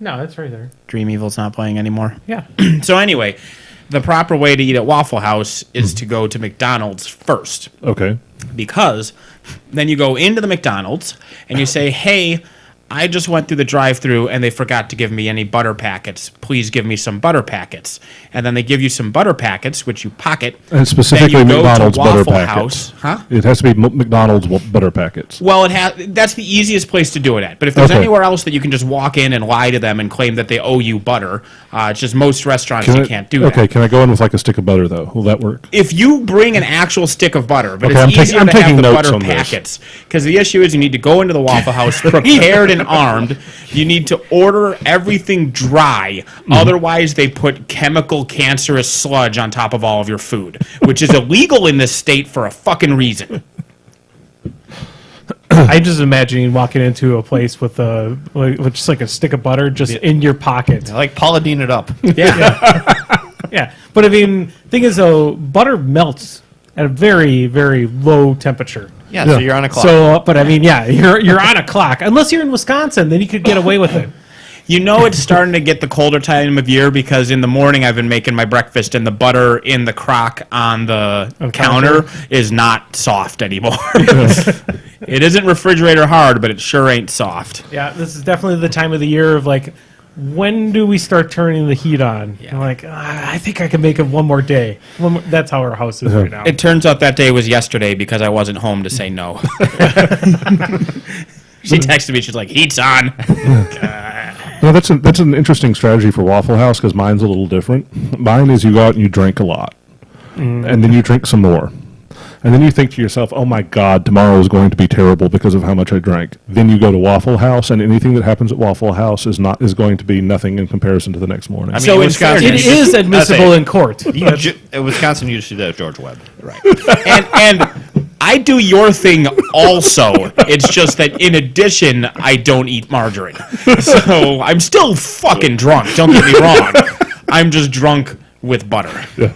No, that's right there. Dream Evil's not playing anymore. Yeah. So anyway, the proper way to eat at Waffle House is to go to McDonald's first. Okay. Because then you go into the McDonald's and you say, hey, I just went through the drive-thru and they forgot to give me any butter packets. Please give me some butter packets. And then they give you some butter packets, which you pocket. And specifically McDonald's butter packets. House. Huh? It has to be McDonald's butter packets. Well, that's the easiest place to do it at. But if there's anywhere else that you can just walk in and lie to them and claim that they owe you butter, it's just most restaurants can't do that. Okay, can I go in with like a stick of butter, though? Will that work? If you bring an actual stick of butter, but Okay, it's easier to have the butter on this. packets. Because the issue is you need to go into the Waffle House prepared and armed. You need to order everything dry. Otherwise, they put chemical cancerous sludge on top of all of your food, which is illegal in this state for a fucking reason. I just imagine walking into a place with just like a stick of butter just in your pocket. Like Paula Deen it up. Yeah. But I mean, thing is though, butter melts at a very, very low temperature. Yeah, so you're on a clock. So, but I mean, yeah, you're on a clock. Unless you're in Wisconsin, then you could get away with it. You know it's starting to get the colder time of year because in the morning I've been making my breakfast and the butter in the crock on the counter is not soft anymore. It isn't refrigerator hard, but it sure ain't soft. Yeah, this is definitely the time of the year of like, when do we start turning the heat on? Yeah. I'm like, I think I can make it one more day. That's how our house is right now. It turns out that day was yesterday because I wasn't home to say no. She texted me. She's like, heat's on. No, that's an interesting strategy for Waffle House because mine's a little different. Mine is you go out and you drink a lot, and then you drink some more. And then you think to yourself, oh my God, tomorrow is going to be terrible because of how much I drank. Then you go to Waffle House, and anything that happens at Waffle House is going to be nothing in comparison to the next morning. I mean, So in in Wisconsin, It is admissible in court. in Wisconsin, you just do that with George Webb. Right. And I do your thing also. It's just that in addition, I don't eat margarine. So I'm still fucking drunk. Don't get me wrong. I'm just drunk with butter. Yeah.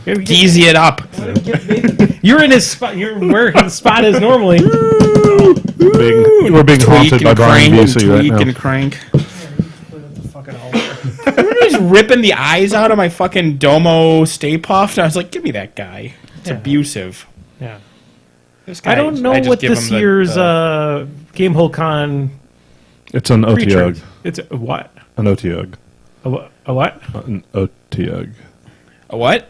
Easy it up. You're in his spot. You're where his spot is normally. We're being haunted by Brian Busey right tweak now. and crank. Remember just ripping the eyes out of my fucking Domo Stay Puft? I was like, give me that guy. It's abusive. Yeah. This guy, I don't know just what give this him the- year's Game Hole Con. It's an pre-trade. OTUG. It's a what? An OTUG. A what? An OTUG. A what?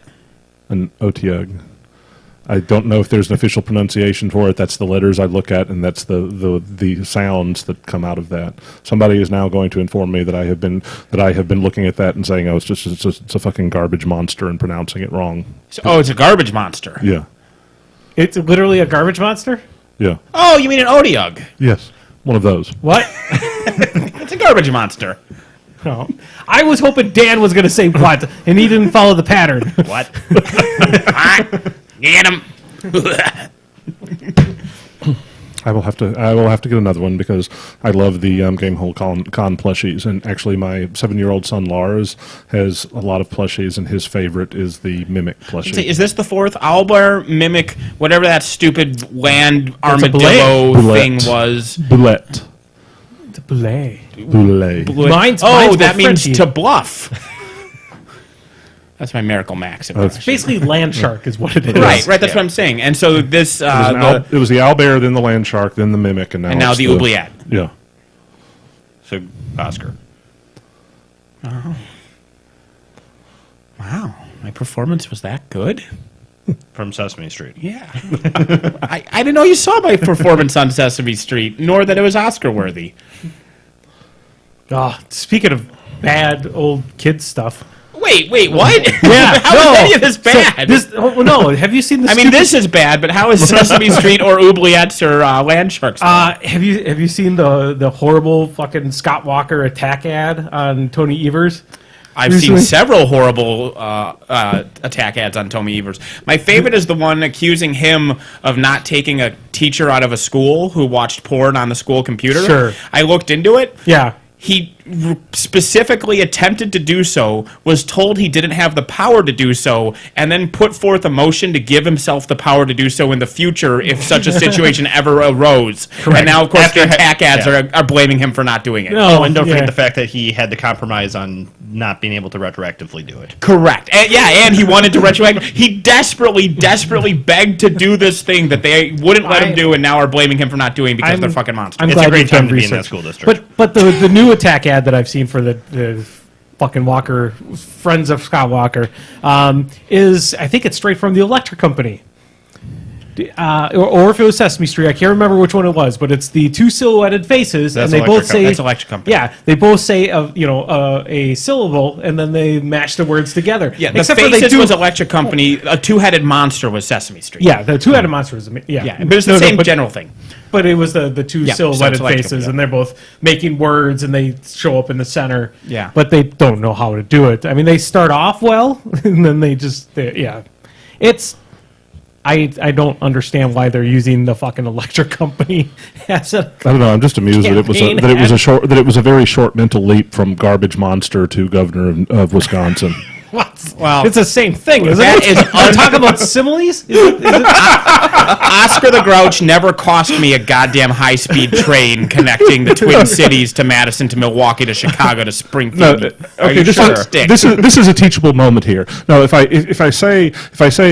An OTUG. I don't know if there's an official pronunciation for it. That's the letters I look at, and that's the sounds that come out of that. Somebody is now going to inform me that I have been looking at that and saying, "Oh, it's a fucking garbage monster," and pronouncing it wrong. So, it's a garbage monster. Yeah, It's literally a garbage monster? yeah, Oh, you mean an Odiug? yes, one of those. What? It's a garbage monster. No. I was hoping Dan was going to say what, and he didn't follow the pattern. What? Get him. I will have to get another one because I love the Game Hole Con plushies, and actually my 7-year-old son Lars has a lot of plushies, and his favorite is the Mimic plushie. Is this the fourth? Owlbear, Mimic, whatever that stupid land That's a armadillo bullet. thing was. Boulette. The belay. Boulette. Mine's that both means Frenchy. to bluff. That's my Miracle Max impression. Basically, land shark is what it is. Right, that's what I'm saying. And so this, It was the owlbear, then the land shark, then the mimic, and now it's the oubliette. Yeah. So, Oscar. Wow, my performance was that good? From Sesame Street. Yeah. I didn't know you saw my performance on Sesame Street, nor that it was Oscar-worthy. Speaking of bad old kids stuff. Wait, what? Yeah, How is any of this bad? No, have you seen this? I mean, this is bad, but how is Sesame Street or oubliettes or land sharks bad? have you seen the horrible fucking Scott Walker attack ad on Tony Evers? I've seen several horrible attack ads on Tommy Evers. My favorite is the one accusing him of not taking a teacher out of a school who watched porn on the school computer. Sure. I looked into it. Yeah. He specifically attempted to do so, was told he didn't have the power to do so, and then put forth a motion to give himself the power to do so in the future if such a situation ever arose. And now, of course, the attack ads are blaming him for not doing it. Oh, and don't forget the fact that he had to compromise on not being able to retroactively do it. Correct. And he wanted to retroact. He desperately begged to do this thing that they wouldn't let him do, and now are blaming him for not doing because they're fucking monsters. It's a great time to be in that school district. But the new attack ad that I've seen for the fucking Walker, Friends of Scott Walker, is, I think it's straight from the Electric Company. Or if it was Sesame Street, I can't remember which one it was, but it's the two silhouetted faces, That's and they both say That's Electric Company. Yeah, they both say a syllable, and then they match the words together. Yeah, the faces was Electric Company. A two-headed monster was Sesame Street. Yeah, the two-headed monster was But it's the same general thing. But it was the two silhouetted so it's faces, and they're both making words, and they show up in the center. Yeah. But they don't know how to do it. I mean, they start off well, and then it's. I don't understand why they're using the fucking Electric Company as a. I don't know. I'm just amused that it was a very short mental leap from garbage monster to governor of Wisconsin. What? Well, it's the same thing, isn't that it? is I'm talking about similes. Is it? Oscar the Grouch never cost me a goddamn high-speed train connecting the Twin Cities to Madison to Milwaukee to Chicago to Springfield. Okay, this is a teachable moment here. No, if I say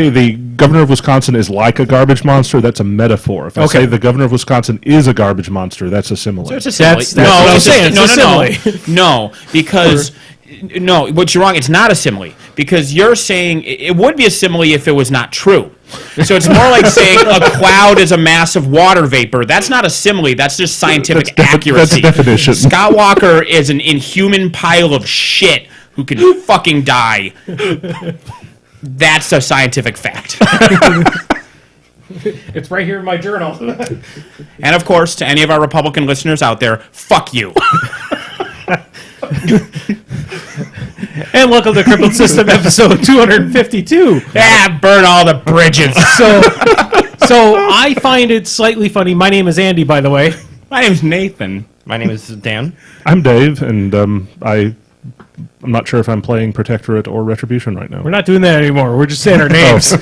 the governor of Wisconsin is like a garbage monster, that's a metaphor. If I say the governor of Wisconsin is a garbage monster, that's a simile. So it's a simile. That's what I'm saying. No, because. No, but you're wrong. It's not a simile because you're saying it would be a simile if it was not true. So it's more like saying a cloud is a mass of water vapor. That's not a simile. That's just scientific accuracy. That's definition. Scott Walker is an inhuman pile of shit who can fucking die. That's a scientific fact. It's right here in my journal. And of course, to any of our Republican listeners out there, fuck you. And welcome to Crippled System episode 252. Burn all the bridges. So I find it slightly funny. My name is Andy, by the way. My name's Nathan. My name is Dan. I'm Dave, and I'm not sure if I'm playing Protectorate or Retribution right now. We're not doing that anymore. We're just saying our names.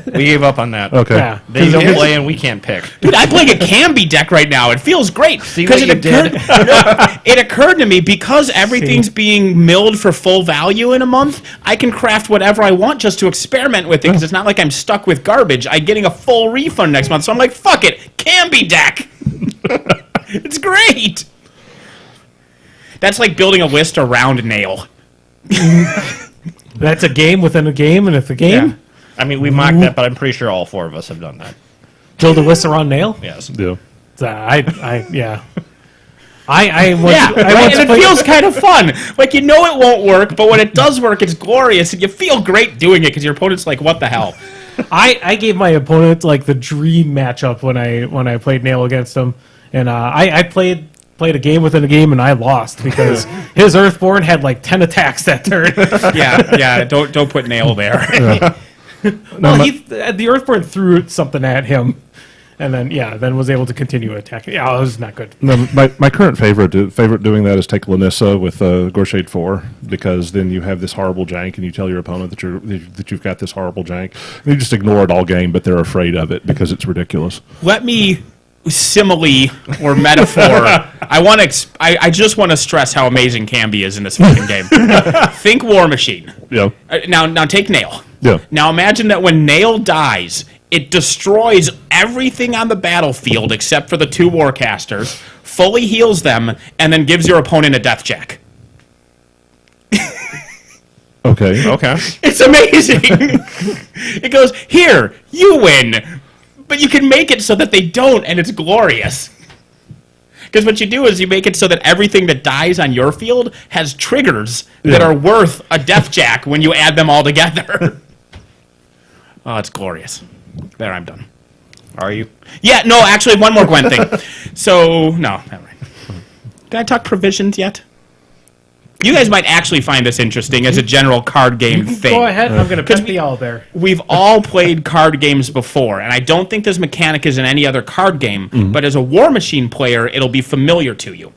We gave up on that. Okay. Yeah. They can play and we can't pick. Dude, I'm playing a Camby deck right now. It feels great. See what you did? It occurred to me because everything's being milled for full value in a month, I can craft whatever I want just to experiment with it because it's not like I'm stuck with garbage. I'm getting a full refund next month. So I'm like, fuck it. Camby deck. It's great. That's like building a list around Nail. That's a game within a game, and it's a game. Yeah. I mean, we mocked that, but I'm pretty sure all four of us have done that. Build a list around nail. Yes. Yeah. Yeah. And it feels kind of fun. Like, you know it won't work, but when it does work, it's glorious, and you feel great doing it because your opponent's like, what the hell? I gave my opponent like the dream matchup when I played nail against him, and I played a game within a game and I lost because his Earthborn had like 10 attacks that turn. Yeah. Don't put Nail there. Well, the Earthborn threw something at him, and then was able to continue attacking. Yeah, it was not good. No, my current favorite doing that is take Lanissa with Gorshade 4, because then you have this horrible jank and you tell your opponent that you've got this horrible jank. And you just ignore it all game, but they're afraid of it because it's ridiculous. Let me simile or metaphor. I just want to stress how amazing Camby is in this fucking game. Think War Machine. Yeah. Now take Nail. Yeah. Now imagine that when Nail dies, it destroys everything on the battlefield except for the two Warcasters, fully heals them, and then gives your opponent a death jack. Okay. Okay. It's amazing. It goes, here, you win. But you can make it so that they don't, and it's glorious. Because what you do is you make it so that everything that dies on your field has triggers that are worth a death jack when you add them all together. Oh, it's glorious. There, I'm done. Are you? Yeah, no, actually, one more Gwen thing. So, no, never mind. Did I talk provisions yet? You guys might actually find this interesting as a general card game thing. Go ahead. I'm going to put the all there. We've all played card games before, and I don't think this mechanic is in any other card game, but as a War Machine player, it'll be familiar to you.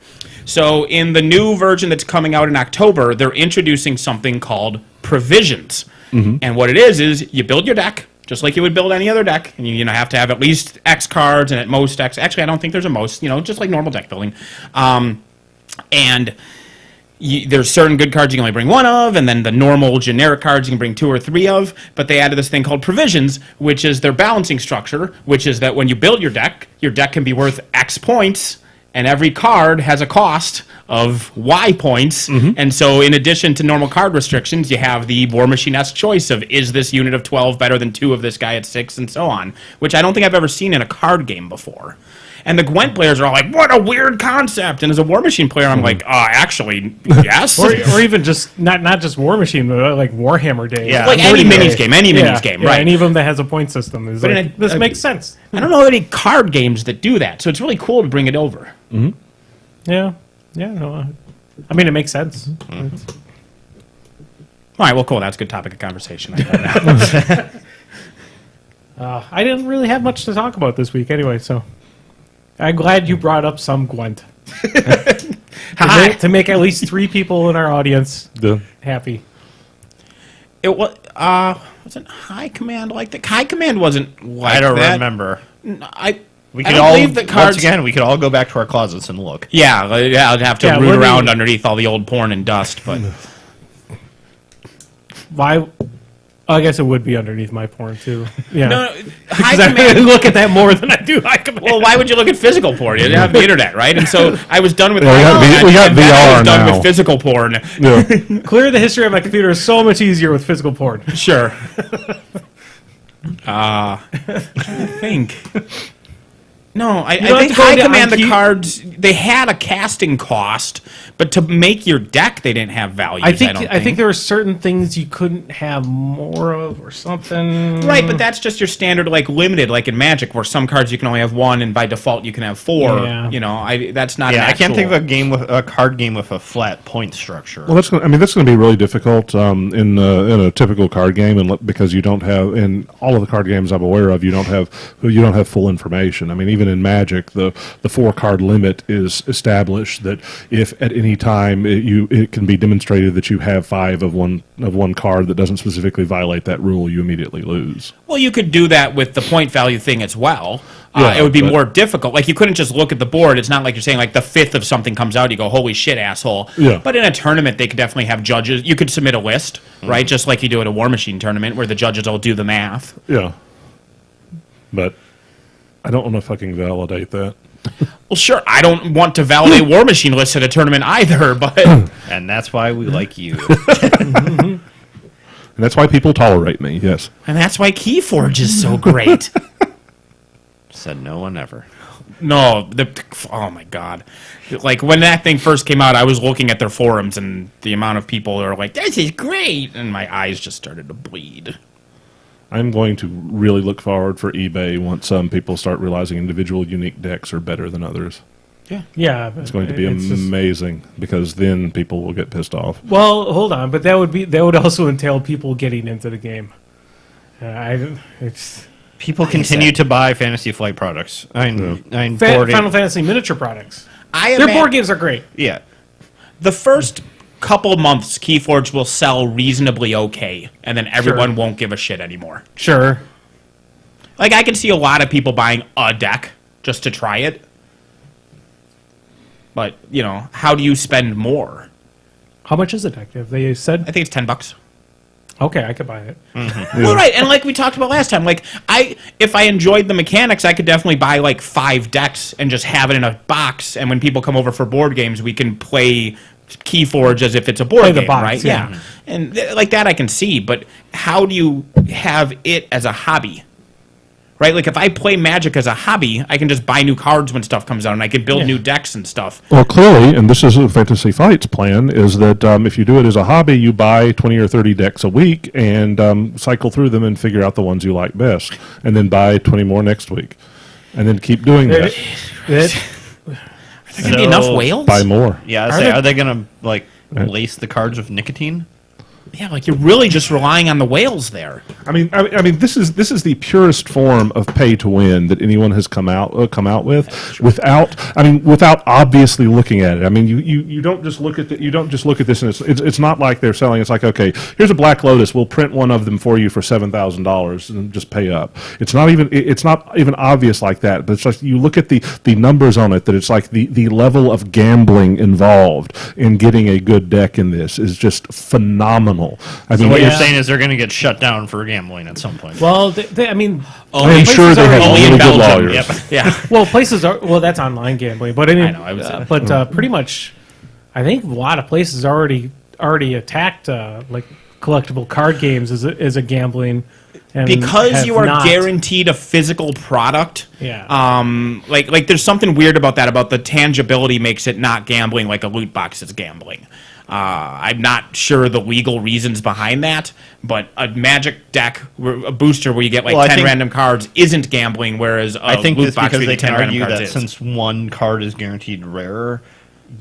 So in the new version that's coming out in October, they're introducing something called provisions. And what it is you build your deck just like you would build any other deck, and you have to have at least X cards and at most X. Actually, I don't think there's a most. Just like normal deck building, and there's certain good cards you can only bring one of, and then the normal generic cards you can bring 2 or 3 of. But they added this thing called provisions, which is their balancing structure, which is that when you build your deck can be worth X points, and every card has a cost of Y points. And so in addition to normal card restrictions, you have the War Machine-esque choice of, is this unit of 12 better than 2 of this guy at 6, and so on, which I don't think I've ever seen in a card game before. And the Gwent players are all like, what a weird concept. And as a War Machine player, I'm like, actually, yes. or even just, not just War Machine, but like Warhammer Day. Yeah. Like any minis game, Yeah, right? any of them that has a point system. Is like, this makes sense. I don't know any card games that do that, so it's really cool to bring it over. Yeah. No, I mean, it makes sense. All right, well, cool. That's a good topic of conversation. I I didn't really have much to talk about this week anyway, so I'm glad you brought up some Gwent. to make at least 3 people in our audience happy. It wasn't High Command like that. High Command wasn't like that. I don't remember. We could all believe that cards. Once again, we could all go back to our closets and look. Yeah, I'd have to root around underneath all the old porn and dust, but Why? I guess it would be underneath my porn too. Yeah, no, because High I Command. look at that more than I do High Command. Well, why would you look at physical porn? You didn't have the internet, right? And so I was done with Well, we got and then I VR was done now. with physical porn. Yeah. Clear the history of my computer is so much easier with physical porn. Sure. I think. No, I don't think have to go High into Command, the Anki- cards, they had a casting cost, but to make your deck, they didn't have values, I think don't I think there were certain things you couldn't have more of or something. Right, but that's just your standard, like, limited, like in Magic, where some cards you can only have 1, and by default you can have 4. Yeah. That's not Yeah, an I can't think actual- of a card game with a flat point structure. Well, that's going to be really difficult in a typical card game, because you don't have, in all of the card games I'm aware of, you don't have full information. I mean, even in Magic, the 4-card limit is established that if at any time it can be demonstrated that you have 5 of one card that doesn't specifically violate that rule, you immediately lose. Well, you could do that with the point value thing as well. Yeah, it would be but- more difficult. Like, you couldn't just look at the board. It's not like you're saying, like, the 5th of something comes out, you go, holy shit, asshole. Yeah. But in a tournament, they could definitely have judges. You could submit a list, right? Just like you do at a War Machine tournament, where the judges will do the math. Yeah. But I don't know if I can validate that. Well, sure, I don't want to validate War Machine lists at a tournament either, but... And that's why we like you. And that's why people tolerate me, yes. And that's why Keyforge is so great. Said no one ever. No, oh my god. Like, when that thing first came out, I was looking at their forums, and the amount of people that are like, this is great, and my eyes just started to bleed. I'm going to really look forward for eBay once some people start realizing individual unique decks are better than others. Yeah, It's going to be amazing, because then people will get pissed off. Well, hold on, but that would also entail people getting into the game. People continue to buy Fantasy Flight products. Final Fantasy miniature products. Their board games are great. Yeah. The first couple months, Keyforge will sell reasonably okay, and then everyone won't give a shit anymore. Sure. Like, I can see a lot of people buying a deck just to try it. But, how do you spend more? How much is a deck? Have they said? I think it's $10. Okay, I could buy it. Well, right, and like we talked about last time, like, if I enjoyed the mechanics, I could definitely buy like 5 decks and just have it in a box, and when people come over for board games, we can play Keyforge as if it's a board Play the game, box, right? yeah. And like that I can see, but how do you have it as a hobby? Right? Like, if I play Magic as a hobby, I can just buy new cards when stuff comes out, and I can build new decks and stuff. Well, clearly, and this is a Fantasy Flight's plan, is that if you do it as a hobby, you buy 20 or 30 decks a week and cycle through them and figure out the ones you like best, and then buy 20 more next week, and then keep doing that. Are there going to be enough whales? Buy more. Yeah, are they going to, lace the cards with nicotine? Yeah, like you're really just relying on the whales there. I mean, this is the purest form of pay to win that anyone has come out with, without obviously looking at it. I mean, you don't just look at this and it's not like they're selling. It's like, okay, here's a Black Lotus. We'll print one of them for you for $7,000 and just pay up. It's not even obvious like that. But it's like you look at the numbers on it, that it's like the level of gambling involved in getting a good deck in this is just phenomenal. I mean, So what you're saying is they're going to get shut down for gambling at some point. Well, I mean, I'm sure they have only in really good Belgium. lawyers. Yep. Yeah. well, places are that's online gambling, but I mean, I know, I was- but pretty much, I think a lot of places already attacked like collectible card games as a gambling. And Because have you are not. guaranteed a physical product. Yeah. Like there's something weird about that, about the tangibility makes it not gambling like a loot box is gambling. I'm not sure the legal reasons behind that, but a Magic deck, a booster where you get like Well, I 10 think- random cards isn't gambling, whereas I think loot it's box because where you they get 10 can random argue cards that is. since one card is guaranteed rarer,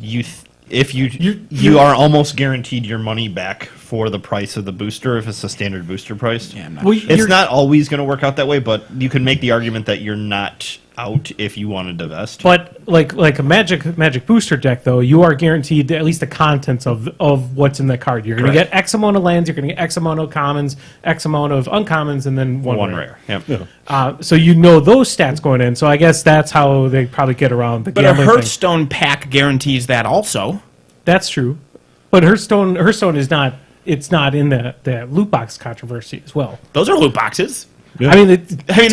if you are almost guaranteed your money back for the price of the booster if it's a standard booster price. Yeah, I'm not Well, sure. It's not always going to work out that way, but you can make the argument that you're not out if you want to divest. But like a Magic booster deck, though, you are guaranteed at least the contents of what's in the card. You're going to Correct. get X amount of lands, you're going to get X amount of commons, X amount of uncommons, and then one rare. Yep. So you know those stats going in. So I guess that's how they probably get around the But a gambling thing. Hearthstone pack guarantees that also. That's true. But Hearthstone is not. It's not in the loot box controversy as well. Those are loot boxes. Yeah. I mean, those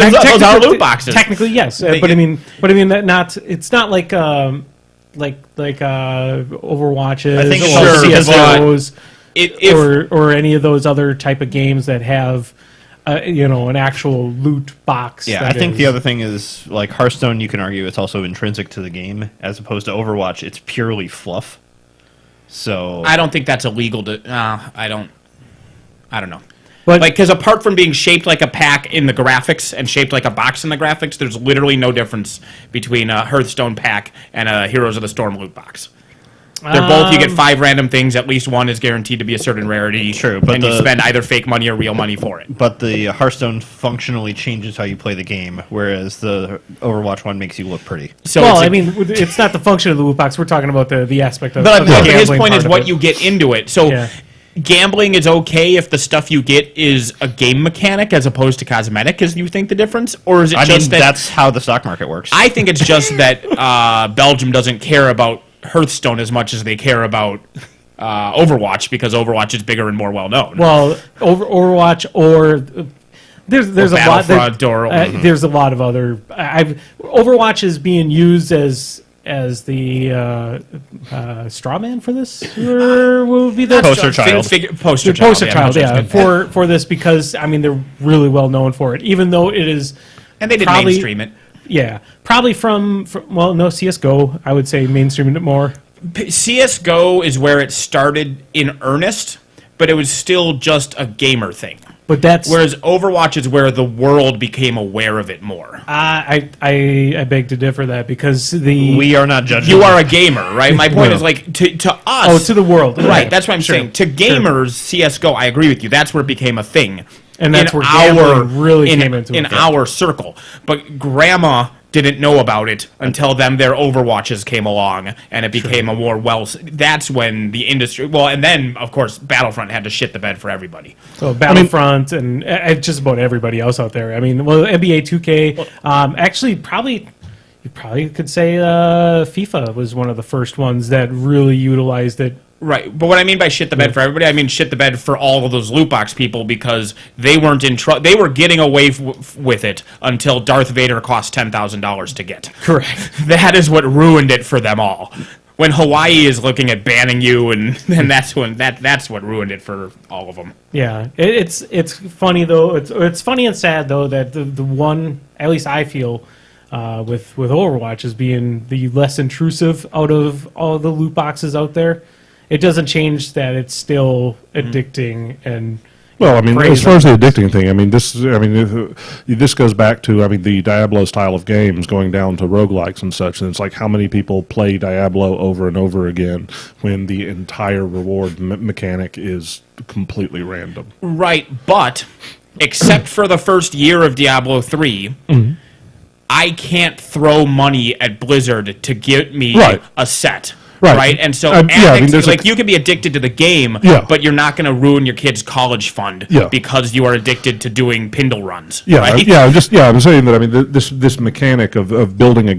are technically- loot boxes. Technically, yes, but I mean that not. It's not like Overwatches I think or it's sure, CS:GOs or any of those other type of games that have an actual loot box. Yeah, that I think is- the other thing is, like Hearthstone, you can argue it's also intrinsic to the game, as opposed to Overwatch, it's purely fluff. So I don't think that's illegal to. I don't know. But Because apart from being shaped like a pack in the graphics and shaped like a box in the graphics, there's literally no difference between a Hearthstone pack and a Heroes of the Storm loot box. They're both, you get 5 random things, at least one is guaranteed to be a certain rarity. True, but and you spend either fake money or real money for it. But the Hearthstone functionally changes how you play the game, whereas the Overwatch one makes you look pretty. So well, it's I mean, it's not the function of the loot box. We're talking about the aspect of. but of the his gambling point is part of what it. you get into it. So Yeah. gambling is okay if the stuff you get is a game mechanic as opposed to cosmetic, as you think the difference? Or is it I mean, just that... that's how the stock market works. I think it's just that Belgium doesn't care about Hearthstone as much as they care about Overwatch, because Overwatch is bigger and more well known. Well, Overwatch or there's a lot Battlefront or- there's a lot of other. Overwatch is being used as the straw man for this, or will be the Poster child. Poster the child. poster child, that's yeah, good. for this, because I mean they're really well known for it, even though it is. And they did probably- mainstream it. Yeah, probably from well, no, CS:GO. I would say mainstreaming it more. CSGO is where it started in earnest, but it was still just a gamer thing. But that's Whereas Overwatch is where the world became aware of it more. I beg to differ that, because We are not judging. You are a gamer, right? My point Yeah. is, like, to us... to the world, Right, that's what I'm Sure. saying. To gamers, CSGO, I agree with you. That's where it became a thing. And that's In where gambling really came into in it. our circle. But grandma didn't know about it until their Overwatches came along, and it became a more that's when the industry... Well, and then, of course, Battlefront had to shit the bed for everybody. So Battlefront and just about everybody else out there. I mean, well, NBA 2K. Actually, you probably could say FIFA was one of the first ones that really utilized it. Right, but what I mean by shit the bed for everybody, I mean shit the bed for all of those loot box people, because they weren't in trouble. They were getting away with it until Darth Vader cost $10,000 to get. Correct. That is what ruined it for them all. When Hawaii is looking at banning you, and that's when that's what ruined it for all of them. Yeah, it's funny though. It's funny and sad though that the one, at least I feel, with Overwatch as being the less intrusive out of all the loot boxes out there. It doesn't change that it's still addicting, and Well, I mean, praise as far as the on this. addicting thing, I mean, this goes back to, the Diablo style of games, going down to roguelikes and such. And it's like, how many people play Diablo over and over again when the entire reward mechanic is completely random? Right, but except for the first year of Diablo 3, I can't throw money at Blizzard to get me Right. a set. Right. Right, and so there's like you can be addicted to the game, Yeah. but you're not going to ruin your kid's college fund Yeah. because you are addicted to doing Pindle runs. Yeah, right? I'm saying that this mechanic of building a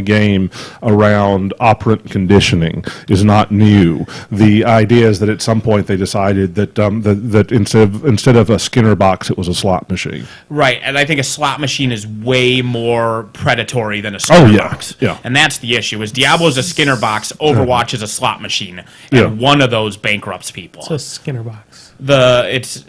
game around operant conditioning is not new. The idea is that at some point they decided that instead of a Skinner box, it was a slot machine. Right, and I think a slot machine is way more predatory than a Skinner yeah, box. yeah. And that's the issue, is Diablo's a Skinner box, Overwatch is a slot machine, and Yeah. one of those bankrupts people. It's a Skinner box. It's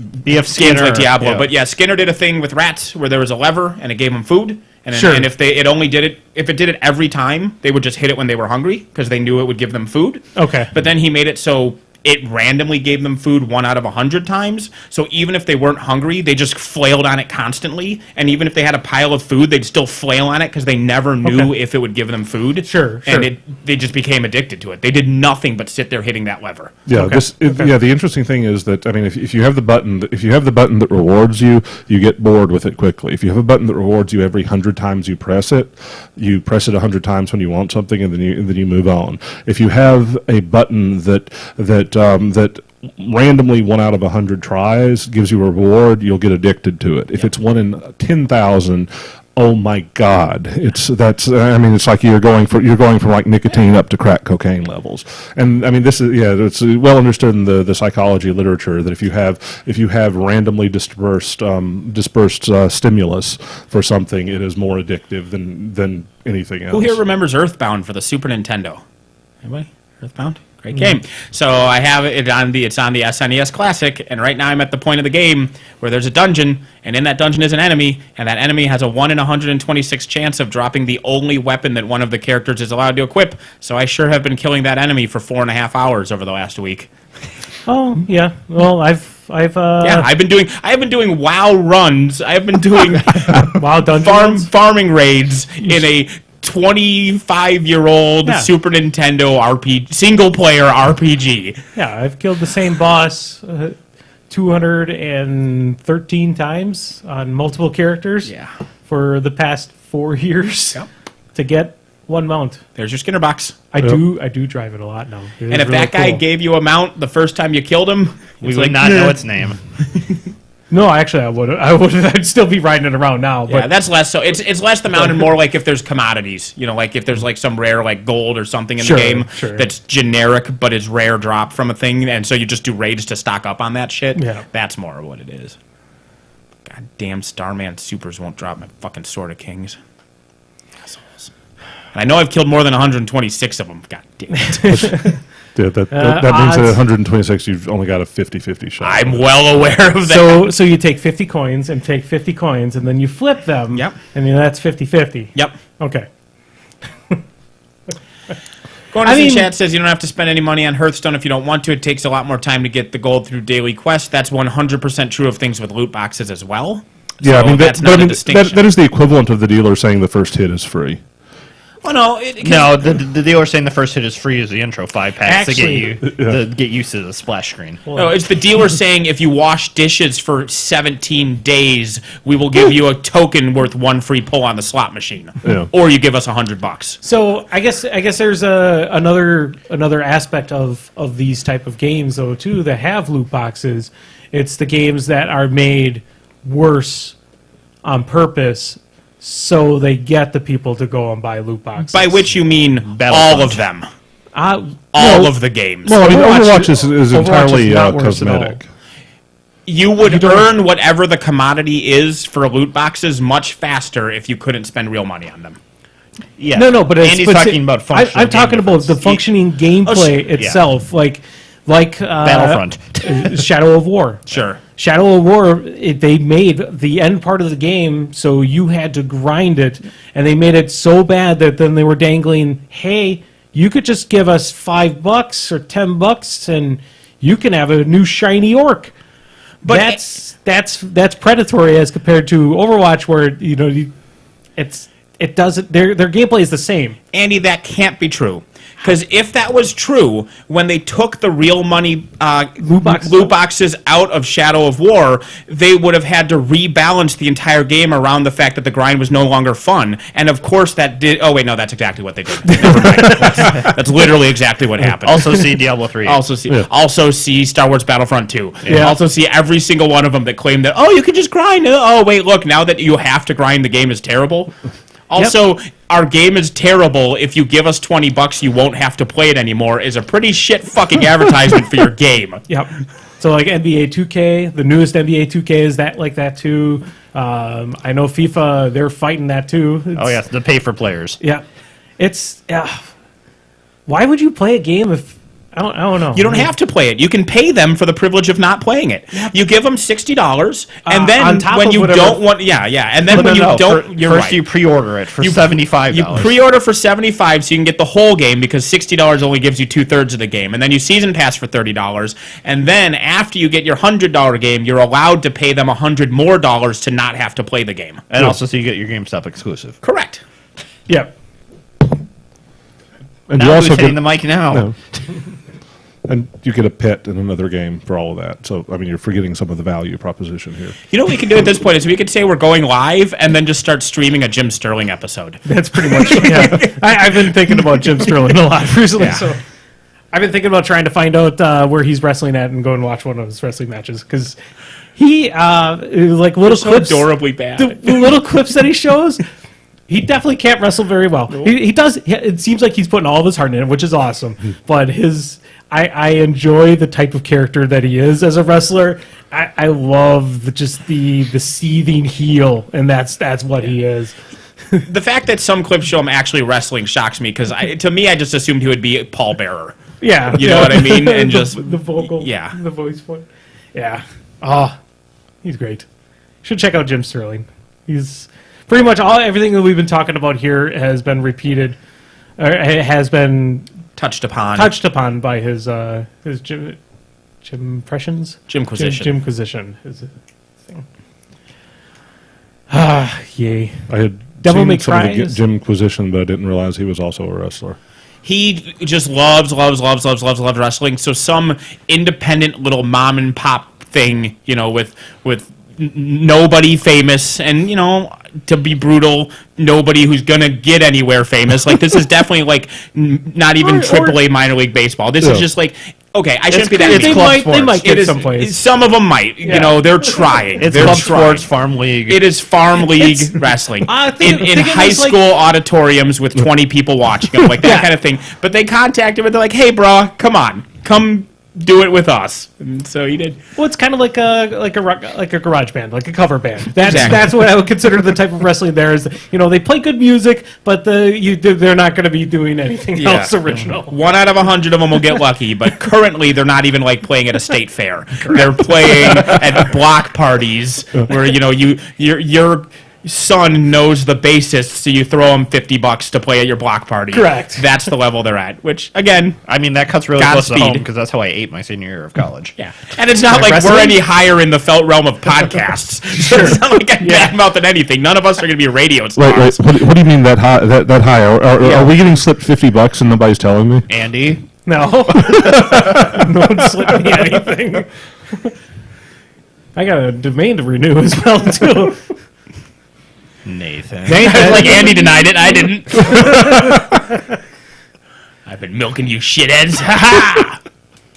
BF games like Diablo, yeah. but yeah, Skinner did a thing with rats where there was a lever and it gave them food, and Sure. and if it did it every time, they would just hit it when they were hungry because they knew it would give them food. Okay. But then he made it so it randomly gave them food 1 out of 100 times. So even if they weren't hungry, they just flailed on it constantly. And even if they had a pile of food, they'd still flail on it because they never knew Okay. if it would give them food. Sure. And they just became addicted to it. They did nothing but sit there hitting that lever. Yeah, Okay. The interesting thing is that if you have the button that rewards you, you get bored with it quickly. If you have a button that rewards you every 100 times you press it 100 times when you want something, and then you move on. If you have a button that randomly 1 out of 100 tries gives you a reward, you'll get addicted to it. If it's 1 in 10,000. Oh my God! It's like you're going from like nicotine up to crack cocaine levels, and it's well understood in the psychology literature that if you have randomly dispersed stimulus for something, it is more addictive than anything else. Who here remembers Earthbound for the Super Nintendo? Anybody? Earthbound? Great game. So I have it on the SNES Classic, and right now I'm at the point of the game where there's a dungeon, and in that dungeon is an enemy, and that enemy has a 1 in 126 chance of dropping the only weapon that one of the characters is allowed to equip. So I sure have been killing that enemy for 4.5 hours over the last week. Oh yeah. Well, I've been doing WoW runs. I've been doing WoW dungeons. farming raids in a 25-year-old Yeah. Super Nintendo single-player RPG. Yeah, I've killed the same boss 213 times on multiple characters. Yeah. For the past 4 years. Yep. To get one mount. There's your Skinner box. I do drive it a lot now. It And is if really that guy cool. gave you a mount the first time you killed him, We it's would like, not "Nah." know its name. No, actually, I would. I'd still be riding it around now. Yeah, But that's less so. It's less the mount and more like if there's commodities. Like if there's like some rare like gold or something in Sure, the game sure. that's generic but is rare drop from a thing, and so you just do raids to stock up on that shit. Yeah. That's more of what it is. God damn, Starman Supers won't drop my fucking Sword of Kings. Assholes. And I know I've killed more than 126 of them. God damn it. Yeah, that means that odds. at 126 you've only got a 50-50 shot. I'm well aware of that. so you take 50 coins and take 50 coins, and then you flip them. Yep. And then that's 50-50. Yep. Okay. Going to chat says you don't have to spend any money on Hearthstone if you don't want to. It takes a lot more time to get the gold through daily quests. That's 100% true of things with loot boxes as well. Yeah, So that's not a distinction. that is the equivalent of the dealer saying the first hit is free. Oh no, No, the dealer saying the first hit is free is the intro 5 packs Actually- to get used to the splash screen. No, it's the dealer saying if you wash dishes for 17 days, we will give you a token worth 1 free pull on the slot machine, Yeah. or you give us $100. So I guess there's another aspect of these type of games though too that have loot boxes. It's the games that are made worse on purpose, so they get the people to go and buy loot boxes. By which you mean all of them, all of the games. Well, I mean, Overwatch is Overwatch entirely is not worse at all. cosmetic. You would earn whatever the commodity is for loot boxes much faster if you couldn't spend real money on them. Yeah. No, but it's, Andy's but talking about functional I'm talking game about the difference. functioning gameplay itself, like Battlefront. Shadow of War. Sure. Shadow of War, they made the end part of the game so you had to grind it, and they made it so bad that then they were dangling, hey, you could just give us $5 or $10 and you can have a new shiny orc. But That's predatory as compared to Overwatch, where it doesn't. Their gameplay is the same. Andy, that can't be true. Because if that was true, when they took the real money Loot boxes out of Shadow of War, they would have had to rebalance the entire game around the fact that the grind was no longer fun. And of course that did... Oh, wait, no, that's exactly what they did. Never mind. That's literally exactly what happened. Also see Diablo 3. Also see Star Wars Battlefront 2. Yeah. Also see every single one of them that claim that, oh, you can just grind. Oh, wait, look, now that you have to grind, the game is terrible. Also, our game is terrible. If you give us $20, you won't have to play it anymore. Is a pretty shit fucking advertisement for your game. Yep. So like NBA 2K, the newest NBA 2K is that like that too. I know FIFA, they're fighting that too. Yes, the pay for players. Yeah. It's why would you play a game if I don't know. You don't have to play it. You can pay them for the privilege of not playing it. Yep. You give them $60, and then on top when of you whatever, don't want, and then when you don't, you're first right. you pre-order it for $75. You pre-order for $75 so you can get the whole game because $60 only gives you 2/3 of the game, and then you season pass for $30, and then after you get your $100 game, you're allowed to pay them $100 more to not have to play the game, and also so you get your GameStop exclusive. Correct. Yep. And Now you also who's hitting get the mic now? no. And you get a pet in another game for all of that. So, I mean, you're forgetting some of the value proposition here. You know what we can do at this point is we could say we're going live and then just start streaming a Jim Sterling episode. That's pretty much I've been thinking about Jim Sterling a lot recently, Yeah. so I've been thinking about trying to find out where he's wrestling at and go and watch one of his wrestling matches because he like little So clips, adorably bad. the little clips that he shows. He definitely can't wrestle very well. Nope. He does. It seems like he's putting all of his heart in it, which is awesome. But I enjoy the type of character that he is as a wrestler. I love the seething heel, and that's what he is. The fact that some clips show him actually wrestling shocks me because to me I just assumed he would be Paul Bearer. Yeah, You know what I mean? And just the vocal, yeah. the voice point. Yeah. Oh, he's great. Should check out Jim Sterling. He's pretty much everything that we've been talking about here has been repeated, or has been touched upon by his Jim impressions. Jimquisition. Jimquisition is a thing. Yay. I had Devil seen May some of Cry the is- Jimquisition, but I didn't realize he was also a wrestler. He just loves wrestling. So some independent little mom and pop thing, with nobody famous, and to be brutal, nobody who's gonna get anywhere famous. Like this is definitely like not even AAA minor league baseball. This is just like okay, I shouldn't be that mean. They might get someplace. Some of them might. They're trying. It's They're club trying. sports, farm league. It is farm league wrestling think in of high it as like- school auditoriums with 20 people watching them, like that kind of thing. But they contact him and they're like, "Hey, bro, come on, come do it with us." And so he did. Well, it's kind of like a garage band, like a cover band. Exactly. That's what I would consider the type of wrestling. There is, they play good music, but they're not going to be doing anything else original. 1 out of 100 of them will get lucky, but currently they're not even like playing at a state fair. They're playing at block parties where your son knows the bassist, so you throw him $50 to play at your block party. Correct. That's the level they're at. Which again, I mean, that cuts really close to home Godspeed. because that's how I ate my senior year of college. yeah, and it's not like wrestling? we're any higher in the felt realm of podcasts. So it's not like I'm badmouthing anything. None of us are going to be radio stars. Wait. What do you mean that high? That high? Are we getting slipped $50 and nobody's telling me? Andy, No, no one slipped me anything. I got a domain to renew as well too. Nathan. Like Andy denied it. I didn't. I've been milking you shitheads.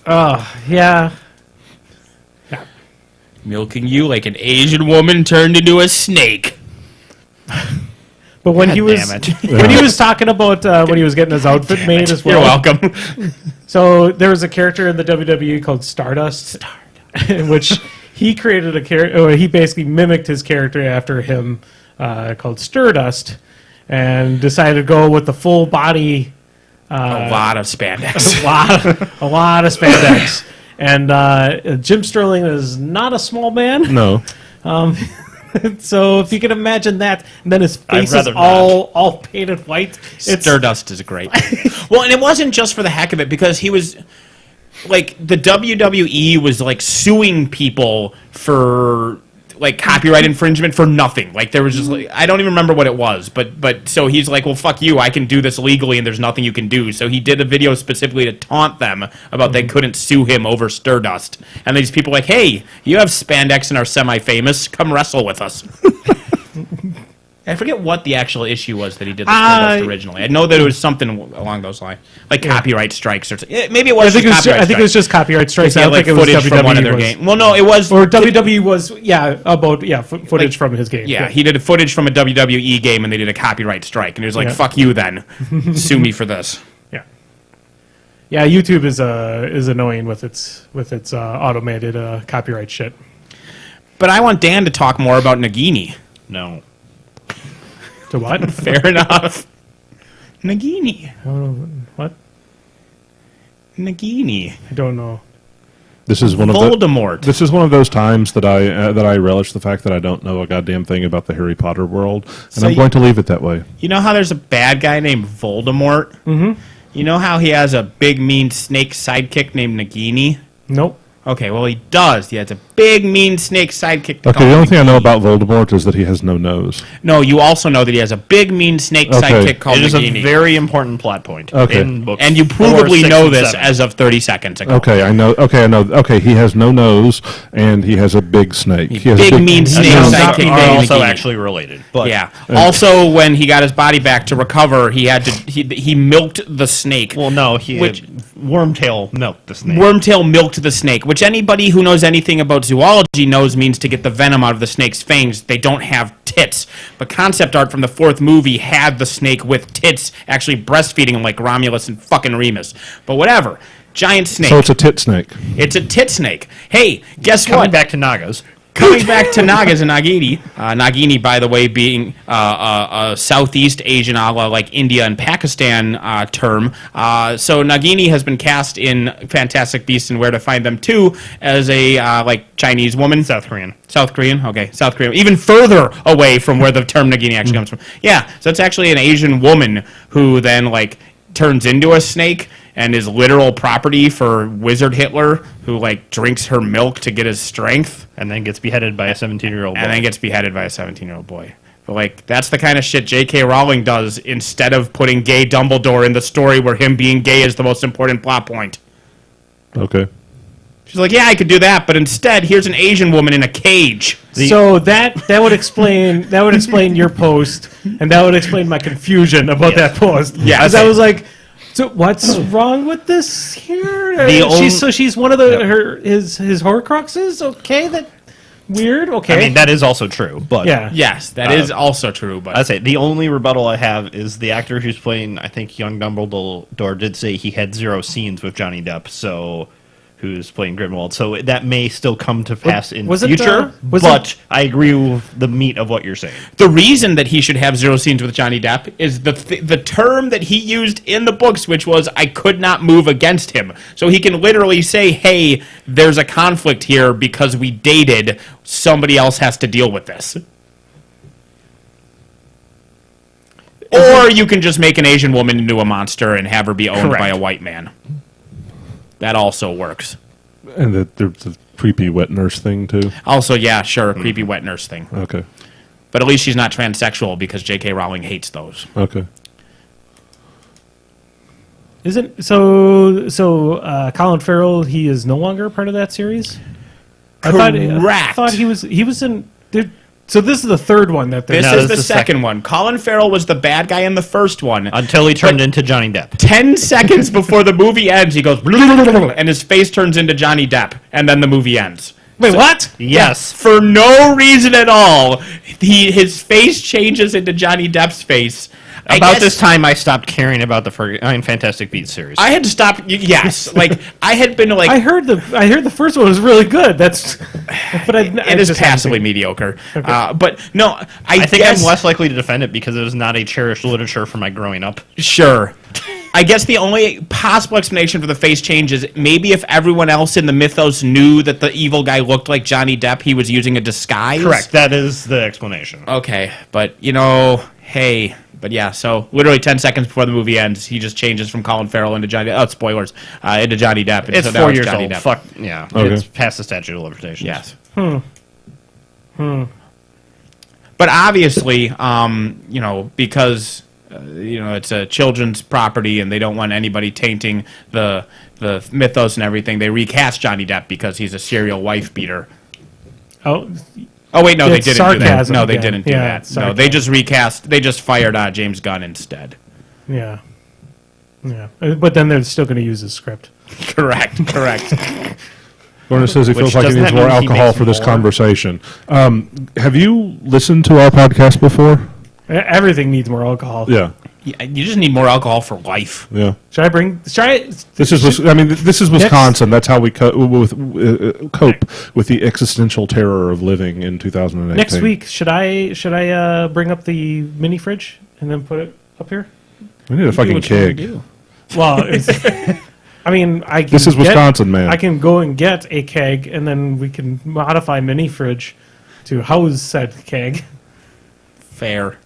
Oh yeah. Milking you like an Asian woman turned into a snake. But when God he was damn it. when he was talking about when he was getting his outfit made as well. You're welcome. So there was a character in the WWE called Stardust, in which he created a character. Or he basically mimicked his character after him, called Stardust, and decided to go with the full body. A lot of spandex. a lot of spandex. And Jim Sterling is not a small man. No. So if you can imagine that, and then his face is rather not. all painted white. It's Stardust is great. Well, and it wasn't just for the heck of it because he was like the WWE was like suing people for like copyright infringement for nothing. Like there was just like, I don't even remember what it was, but so he's like, well, fuck you, I can do this legally and there's nothing you can do. So he did a video specifically to taunt them about they couldn't sue him over Stardust. And these people like, hey, you have spandex and are semi-famous, come wrestle with us. I forget what the actual issue was that he did the Stardust originally. I know that it was something along those lines, like copyright strikes or something. Maybe it was. I think it was just copyright strikes. I don't think it was footage from one of their WWE. games. Well, no, it was. Or WWE was footage from his game. Yeah, he did footage from a WWE game, and they did a copyright strike, and he was like, "Fuck you, then, sue me for this." Yeah, yeah. YouTube is annoying with its automated copyright shit. But I want Dan to talk more about Nagini. No. To what? Fair enough. Nagini. What? Nagini. I don't know. This is one of Voldemort. This is one of those times that I relish the fact that I don't know a goddamn thing about the Harry Potter world, and So I'm going to leave it that way. You know how there's a bad guy named Voldemort? Mm-hmm. You know how he has a big mean snake sidekick named Nagini? Nope. Okay, well he does. He has a big mean snake sidekick. Okay, the only thing I know about Voldemort is that he has no nose. No, you also know that he has a big mean snake Okay. sidekick called It is Nagini. a very important plot point Okay. in books. And you 4, provably 6, know and this 7. as of 30 seconds ago. Okay, I know. Okay, I know. Okay, he has no nose and he has a big snake. He has a Big mean And snake those sidekick are named also Nagini. actually related. But Yeah. Also, when he got his body back to recover, he milked the snake. Well, no, Which- Wormtail milked the snake. Wormtail milked the snake, which anybody who knows anything about zoology knows means to get the venom out of the snake's fangs, they don't have tits. But concept art from the 4th movie had the snake with tits actually breastfeeding him like Romulus and fucking Remus. But whatever. Giant snake. So it's a tit snake. It's a tit snake. Hey, guess Coming what? back to Nagas. Coming back to Nagas and Nagini. Nagini, by the way, being a Southeast Asian, a la like India and Pakistan term. So Nagini has been cast in Fantastic Beasts and Where to Find Them too as a like Chinese woman. South Korean. South Korean? Okay, South Korean. Even further away from where the term Nagini actually comes from. Yeah, so it's actually an Asian woman who then like turns into a snake and is literal property for Wizard Hitler, who like drinks her milk to get his strength And then gets beheaded by a 17-year-old boy. and then gets beheaded by a 17-year-old boy. But like that's the kind of shit J.K. Rowling does instead of putting gay Dumbledore in the story where him being gay is the most important plot point. Okay. She's like, yeah, I could do that, but instead, here's an Asian woman in a cage. So that would explain your post, and that would explain my confusion about that post. Yeah, because okay. I was like, so what's wrong with this here? The She's one of his Horcruxes. Okay, that weird. Okay, I mean, that is also true. But yeah. Yes, that is also true. But I'd say the only rebuttal I have is the actor who's playing, I think, young Dumbledore did say he had 0 scenes with Johnny Depp, so who's playing Grindelwald. So that may still come to pass in was it, future, was but I agree with the meat of what you're saying. the reason that he should have 0 scenes with Johnny Depp is the term that he used in the books, which was, I could not move against him. So he can literally say, hey, there's a conflict here because we dated. Somebody else has to deal with this. Or you can just make an Asian woman into a monster and have her be owned by a white man. That also works. And there's the creepy wet nurse thing too. Also, yeah, sure, creepy wet nurse thing. Okay. But at least she's not transsexual because J.K. Rowling hates those. Okay. Isn't so? Colin Farrell, he is no longer part of that series. I Correct. thought he was in. So this is the third one that This No, is this the is the second one. Colin Farrell was the bad guy in the first one. Until he turned into Johnny Depp. 10 seconds before the movie ends, he goes, and his face turns into Johnny Depp, and then the movie ends. Wait, what? Yes. For no reason at all, his face changes into Johnny Depp's face. I About guess this time, I stopped caring about the Fantastic Beasts series. I had stopped. Yes, like I had been like. I heard the first one was really good. That's, but it is passively mediocre. But no, I think guess, I'm less likely to defend it because it was not a cherished literature for my growing up. Sure. I guess the only possible explanation for the face change is maybe if everyone else in the mythos knew that the evil guy looked like Johnny Depp, he was using a disguise. Correct. That is the explanation. Okay, but hey, But yeah, so literally 10 seconds before the movie ends, he just changes from Colin Farrell into Johnny. Oh, spoilers! Into Johnny Depp. And It's so now 4 years Johnny old. Depp. Fuck yeah. Okay. It's past the statute of limitations. Yes. But obviously, because it's a children's property and they don't want anybody tainting the mythos and everything, they recast Johnny Depp because he's a serial wife beater. Oh, Oh wait, no, they It's didn't do that. sarcasm No, they again. didn't do Yeah, that. it's No, they just recast. They just fired James Gunn instead. yeah. Yeah. But then they're still going to use his script. Correct. Gordon says he feels like he doesn't needs that more mean he alcohol makes for this more? conversation. Have you listened to our podcast before? Everything needs more alcohol. Yeah. Yeah, you just need more alcohol for life. Yeah. Should I bring? Should I? This is Wisconsin. That's how we cope with the existential terror of living in 2018. Next week, should I bring up the mini fridge and then put it up here? We need a fucking keg. Well, I mean, I can This is Wisconsin, man. I can go and get a keg, and then we can modify mini fridge to house said keg. Fair.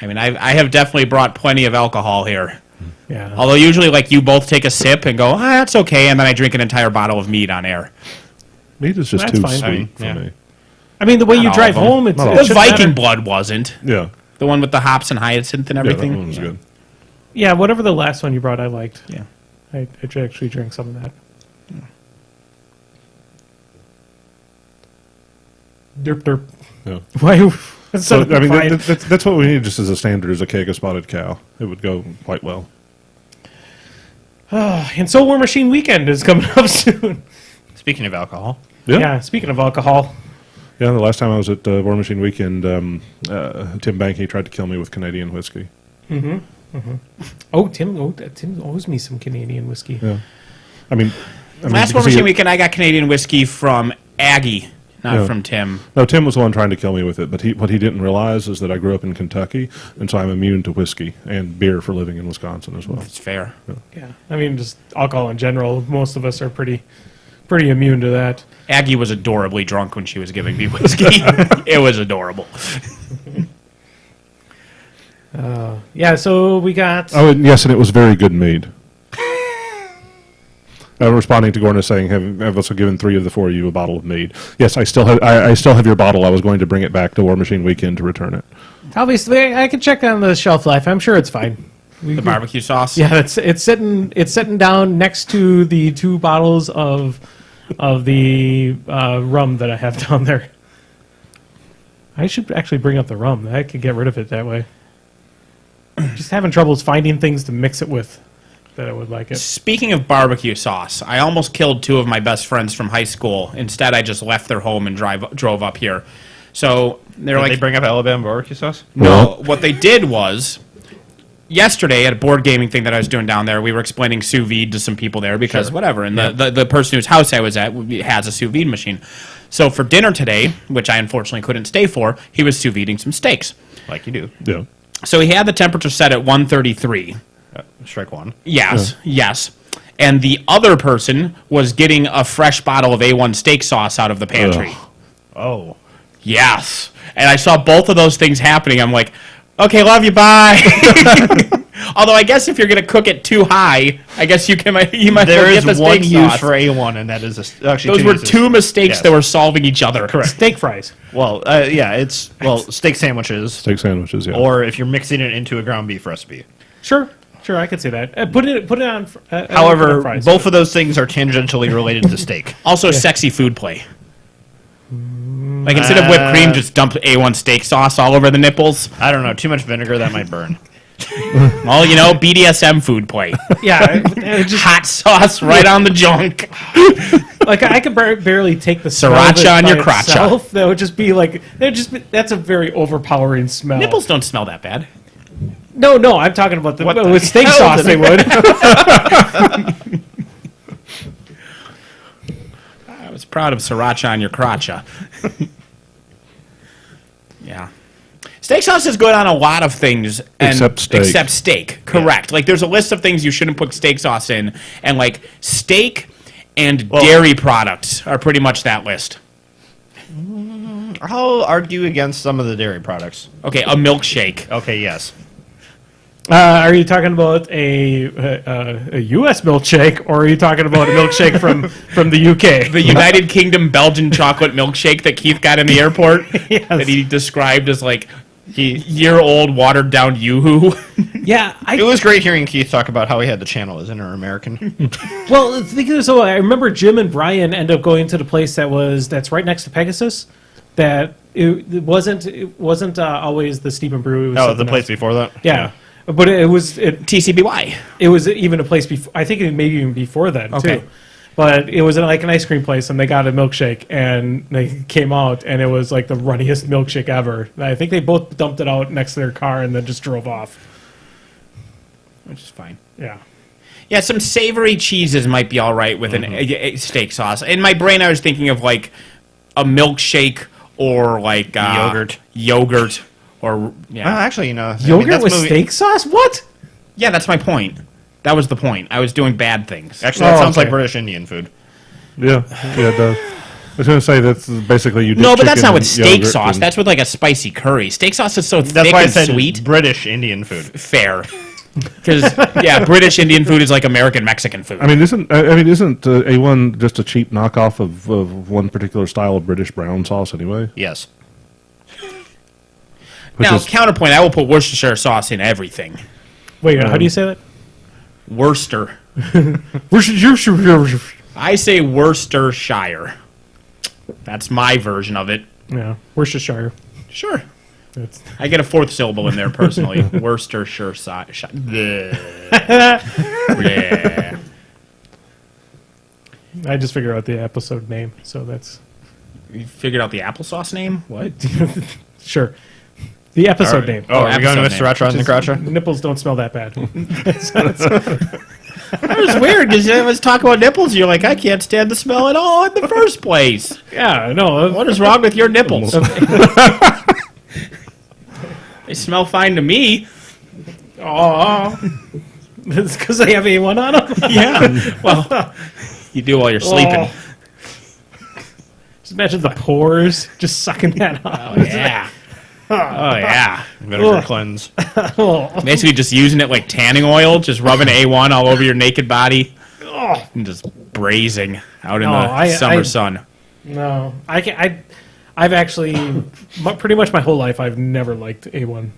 I mean, I have definitely brought plenty of alcohol here. Yeah. Although usually, like, you both take a sip and go, that's okay, and then I drink an entire bottle of mead on air. Meat is just That's too fine. sweet for Yeah. me. I mean, the way Not you all drive of them. home, it's Not all it of The them. shouldn't Viking matter. blood wasn't. Yeah. The one with the hops and hyacinth and Yeah, everything. that one was good. Yeah, whatever the last one you brought, I liked. Yeah. I actually drank some of that. Derp derp. Yeah. Why? So, I mean, fine. that's what we need just as a standard, is a keg of spotted cow. It would go quite well. And so War Machine Weekend is coming up soon. Speaking of alcohol, Yeah. Speaking of alcohol, Yeah, the last time I was at War Machine Weekend, Tim Banky tried to kill me with Canadian whiskey. Tim owes me some Canadian whiskey. Yeah. I mean Last War because he- Machine weekend, I got Canadian whiskey from Aggie, not Yeah. from Tim. No, Tim was the one trying to kill me with it, but what he didn't realize is that I grew up in Kentucky, and so I'm immune to whiskey and beer for living in Wisconsin as well. It's fair. Yeah. I mean, just alcohol in general. Most of us are pretty immune to that. Aggie was adorably drunk when she was giving me whiskey. It was adorable. Yeah. So we got. Oh, and yes, and it was very good mead. Responding to Gordon saying, "Have also given 3 of the 4 of you a bottle of mead." Yes, I still have. I still have your bottle. I was going to bring it back to War Machine Weekend to return it. Obviously, I can check on the shelf life. I'm sure it's fine. The barbecue sauce. Yeah, it's sitting down next to the 2 bottles of the rum that I have down there. I should actually bring up the rum. I could get rid of it that way. Just having troubles finding things to mix it with that I would like it. Speaking of barbecue sauce, I almost killed 2 of my best friends from high school. Instead, I just left their home and drove up here. So they're did like, they bring up Alabama barbecue sauce? no. What they did was, yesterday at a board gaming thing that I was doing down there, we were explaining sous vide to some people there because whatever. And the person whose house I was at has a sous vide machine. So for dinner today, which I unfortunately couldn't stay for, he was sous videing some steaks. Like you do. Yeah. So he had the temperature set at 133. Strike one. Yes. And the other person was getting a fresh bottle of A1 steak sauce out of the pantry. Ugh. Oh. Yes. And I saw both of those things happening. I'm like, okay, love you, bye. Although I guess if you're going to cook it too high, I guess you might There get is the one steak use sauce. for A1, and that is actually Those were uses. 2 mistakes Yes. that were solving each other. Correct. Steak fries. Well, yeah, steak sandwiches, Steak sandwiches, yeah. or if you're mixing it into a ground beef recipe. Sure, I could see that. Put it on. However, fries. both of those things are tangentially related to steak. Also, sexy food play. Like instead of whipped cream, just dump A1 steak sauce all over the nipples. I don't know, too much vinegar, that might burn. Well, BDSM food play. Yeah, it just Hot sauce right on the junk. like I could barely take the smell of Sriracha it on your by crotcha. itself. That would just be like that's a very overpowering smell. Nipples don't smell that bad. No, I'm talking about What the with steak hell sauce. did They would. I was proud of sriracha on your crotcha. Yeah. Steak sauce is good on a lot of things. Except steak. Except steak, correct. Like, there's a list of things you shouldn't put steak sauce in, and, like, steak and dairy products are pretty much that list. I'll argue against some of the dairy products. Okay, a milkshake. Okay, yes. Are you talking about a U.S. milkshake, or are you talking about a milkshake from the U.K.? The United Kingdom Belgian chocolate milkshake that Keith got in the airport that he described as like year-old watered down yoo-hoo. Yeah, It was great hearing Keith talk about how he had to channel his inner American. well, so I remember Jim and Brian ended up going to the place that's right next to Pegasus. That it wasn't always the Steep and Brew. It was Oh, the something place else. before that? Yeah. But it was TCBY. It was even a place before. I think maybe even before that Okay. too. But it was like an ice cream place, and they got a milkshake, and they came out, and it was like the runniest milkshake ever. And I think they both dumped it out next to their car and then just drove off. Which is fine. Yeah. Yeah, some savory cheeses might be all right with a steak sauce. In my brain, I was thinking of like a milkshake or like yogurt, or Actually, Yogurt that's with movie- steak sauce? What? Yeah, that's my point. That was the point. I was doing bad things. Actually, that Oh, sounds okay. like British Indian food. Yeah, it does. I was going to say that's basically you. Dip No, but that's chicken not with and steak yogurt sauce. and- That's with like a spicy curry. Steak sauce is so That's thick why I and said sweet. British Indian food. Fair. Because British Indian food is like American Mexican food. I mean, isn't A1 just a cheap knockoff of one particular style of British brown sauce anyway? Yes. Which now, is- counterpoint, I will put Worcestershire sauce in everything. Wait, how do you say that? Worcester. Yeah. I say Worcestershire. That's my version of it. Worcestershire. Sure. That's, I get a fourth syllable in there personally. Worcestershire. Yeah. I just figured out the episode name, so that's You figured out the applesauce name? What? sure. The episode name. Oh, are we going to episode Mr. Retro and the Crotcher? Nipples don't smell that bad. That was weird because I was talking about nipples. You're like, I can't stand the smell at all in the first place. Yeah, no. What is wrong with your nipples? They smell fine to me. Oh, it's because they have A1 on them. Yeah. Well, you do while you're sleeping. Just imagine the pores just sucking that out. Oh, yeah. Oh, yeah. Vinegar Ugh. cleanse. Basically just using it like tanning oil, just rubbing A1 all over your naked body. And just brazing out in the summer sun. No, I've actually pretty much my whole life I've never liked A1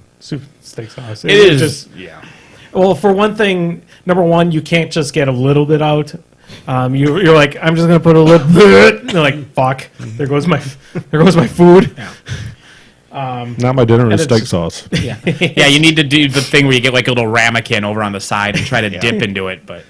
steak sauce. It is just yeah. well, for one thing, number one, you can't just get a little bit out. You're like, I'm just gonna put a little bit. And they're like, fuck, there goes my food. Yeah. Not my dinner And is it's- steak sauce. Yeah. Yeah, you need to do the thing where you get like a little ramekin over on the side and try to dip into it. But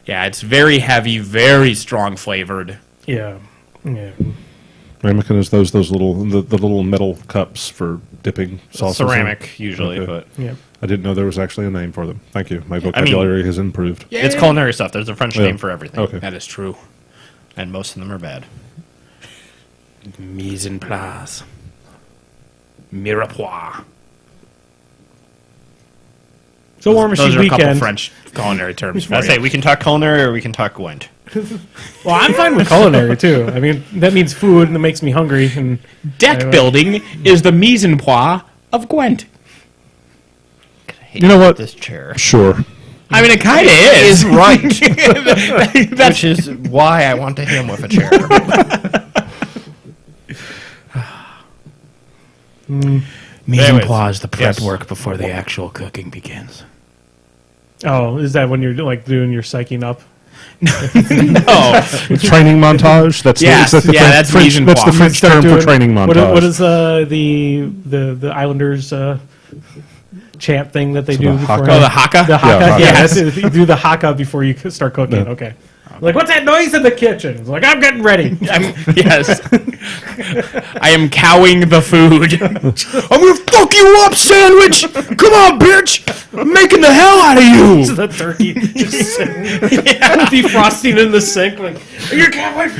yeah, it's very heavy, very strong flavored. Yeah. Ramekin is those little the little metal cups for dipping sauces. in. Ceramic, usually, Okay. but Yeah. I didn't know there was actually a name for them. Thank you. My vocabulary has improved. it's culinary stuff. There's a French Yeah. name for everything. Okay. That is true. And most of them are bad. Mise en place. Mirepoix. So War Those Machine are a couple Weekend. French culinary terms for I you. say we can talk culinary or we can talk Gwent. Well, I'm fine with culinary too. I mean, that means food and it makes me hungry. And Deck Anyway. building is the mise en place of Gwent. You know what? This chair. Sure. I mean, it kind of is. Right. Which is why I want to hit him with a chair. Mise en Anyways, place is the prep yes. work before the actual cooking begins. oh, is that when you're like doing your psyching up? Oh, Training montage. That's Yes, that's yeah, that's French, mise en that's the place. French Start term for doing- training montage. What is the Islanders chant thing that they So do the before? haka? oh, the haka. The haka. Yeah, Yeah, haka. that's it. You do the haka before you start cooking. Yeah. Okay. Like, what's that noise in the kitchen? It's like, I'm getting ready. Yes, I am cowing the food. I'm gonna fuck you up, sandwich. Come on, bitch. I'm making the hell out of you. the turkey just sitting, defrosting in the sink. Like, you can't wait.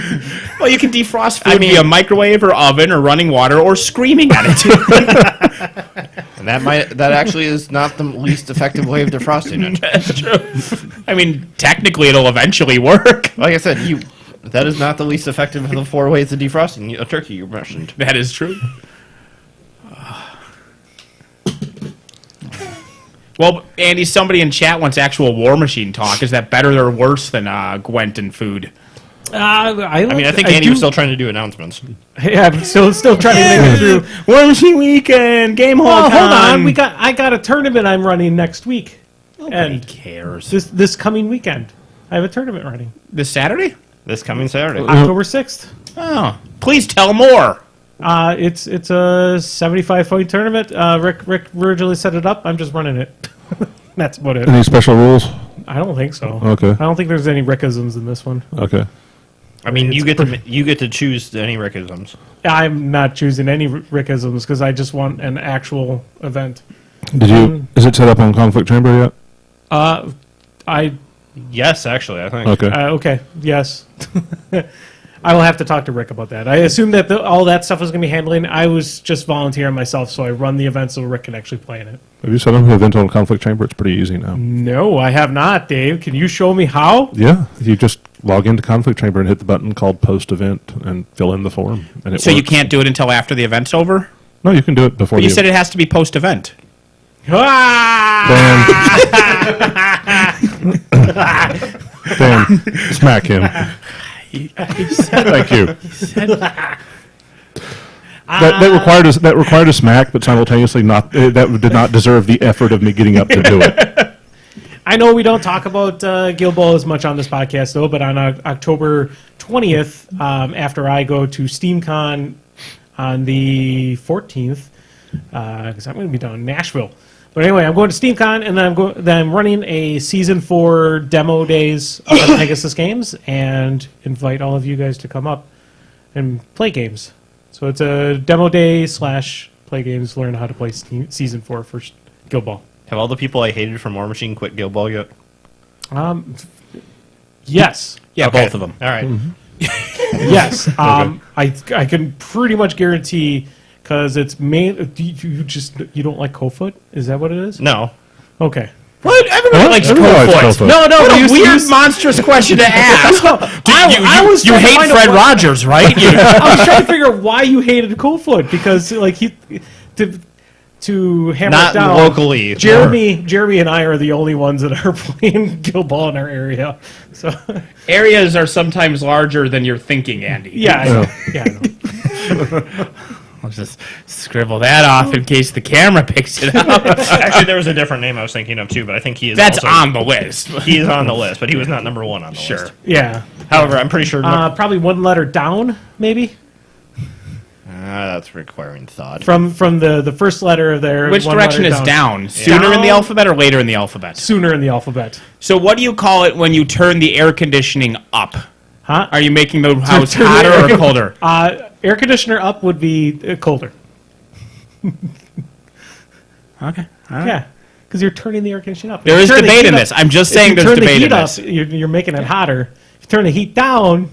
Well, you can defrost food via microwave or oven or running water or screaming at it. And that actually is not the least effective way of defrosting it. That's true. I mean, technically, it'll eventually work. Like I said, that is not the least effective of the 4 ways of defrosting a turkey you mentioned. That is true. Well, Andy, somebody in chat wants actual War Machine talk. Is that better or worse than Gwent and food? I mean, I think Andy was still trying to do announcements. Yeah, I'm still trying to make it through. War Machine Weekend, Game Hall. Oh, hold on. I got a tournament I'm running next week. Nobody And cares. this coming weekend, I have a tournament running. This Saturday? This coming Saturday. October 6th. Oh, please tell more. It's a 75-point tournament. Rick originally set it up. I'm just running it. That's about it. Any special rules? I don't think so. Okay. I don't think there's any Rickisms in this one. Okay. I mean, you get to choose any Rickisms. I'm not choosing any Rickisms because I just want an actual event. Did you? Is it set up on Conflict Chamber yet? Yes, actually, I think. Okay. Okay. Yes. I will have to talk to Rick about that. I assume that all that stuff was going to be handling. I was just volunteering myself, so I run the event so Rick can actually play in it. Have you set up an event on Conflict Chamber? It's pretty easy now. No, I have not, Dave. Can you show me how? Yeah, you just log into Conflict Chamber and hit the button called Post Event and fill in the form, and it So you works. can't do it until after the event's over? No, you can do it before. But you said it has to be post-event. Dan, smack him. Thank you. That required a smack, but simultaneously that did not deserve the effort of me getting up to do it. I know we don't talk about Guild Ball as much on this podcast, though, but on October 20th, after I go to SteamCon on the 14th, because I'm going to be down in Nashville. But anyway, I'm going to SteamCon, and then I'm running a Season 4 demo days of Pegasus games, and invite all of you guys to come up and play games. So it's a demo day / play games, learn how to play Season 4 for Guild Ball. Have all the people I hated from War Machine quit Guild Ball yet? Yes. Yeah, Okay. both of them. All right. Yes. I can pretty much guarantee, because it's you don't like Kofoot? Is that what it is? No. Okay. What? Everybody likes Everybody likes Kofoot. Kofoot. No, What a you- weird, you- monstrous question to ask. I was you trying to hate find Fred out Rogers, right? I was trying to figure out why you hated Kofoot, because like to hammer Not it down locally. Jeremy and I are the only ones that are playing Guild Ball in our area. So Areas are sometimes larger than you're thinking, Andy. yeah, I know. I'll just scribble that off in case the camera picks it up. Actually, there was a different name I was thinking of, too, but I think he is That's also, on the list. He is on the list, but he was not number one on the Sure. list. Yeah. However, I'm pretty sure Probably one letter down, maybe that's requiring thought. from the first letter of their. Which one direction letter is down? Sooner in the Down. alphabet or later in the alphabet? Sooner in the alphabet. So what do you call it when you turn the air conditioning up? Huh? Are you making the house turn the hotter air or con- colder? Air conditioner up would be colder. Okay. Yeah, because you're turning the air conditioning up. There If is you turn the debate heat in up- this. I'm just if saying you there's turn the debate heat in up, this. You're making it hotter. If you turn the heat down,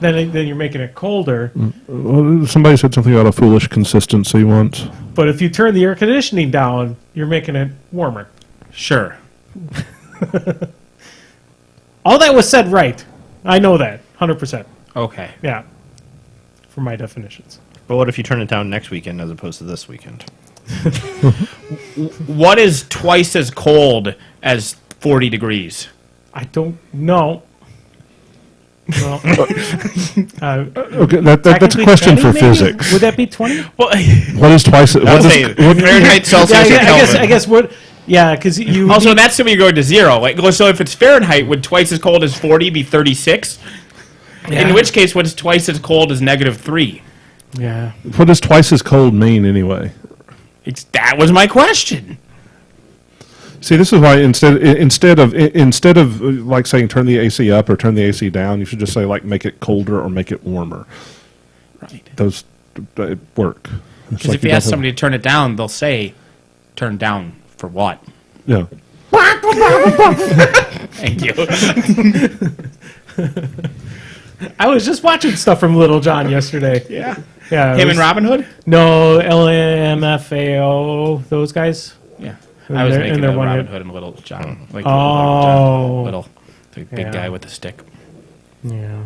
then you're making it colder. Well, somebody said something about a foolish consistency once. But if you turn the air conditioning down, you're making it warmer. Sure. All that was said right. I know that 100%. Okay. Yeah, for my definitions. But what if you turn it down next weekend as opposed to this weekend? What is twice as cold as 40 degrees? I don't know. Well, Okay, that's a technically question 20 for maybe? physics. Would that be 20? Well, What is twice? What I'll is, say what, Fahrenheit, Celsius, Yeah, or Kelvin. I guess what? Yeah, because you. also, that's assuming you're going to zero. Like, so if it's Fahrenheit, would twice as cold as 40 be 36? Yeah. In which case, what is twice as cold as -3? Yeah. what does twice as cold mean anyway? That was my question. See, this is why instead of like saying turn the AC up or turn the AC down, you should just say like make it colder or make it warmer. Right. Those work. It's Because like if you ask somebody to turn it down, they'll say, turn down for what? yeah. Thank you. I was just watching stuff from Little John yesterday. Yeah. Yeah. it Him was- and Robin Hood? No, LMFAO, those guys. Yeah. And I was they're- making and they're a one Robin hit. Hood and Little John. Like Oh. Little, the big Yeah. guy with the stick. Yeah.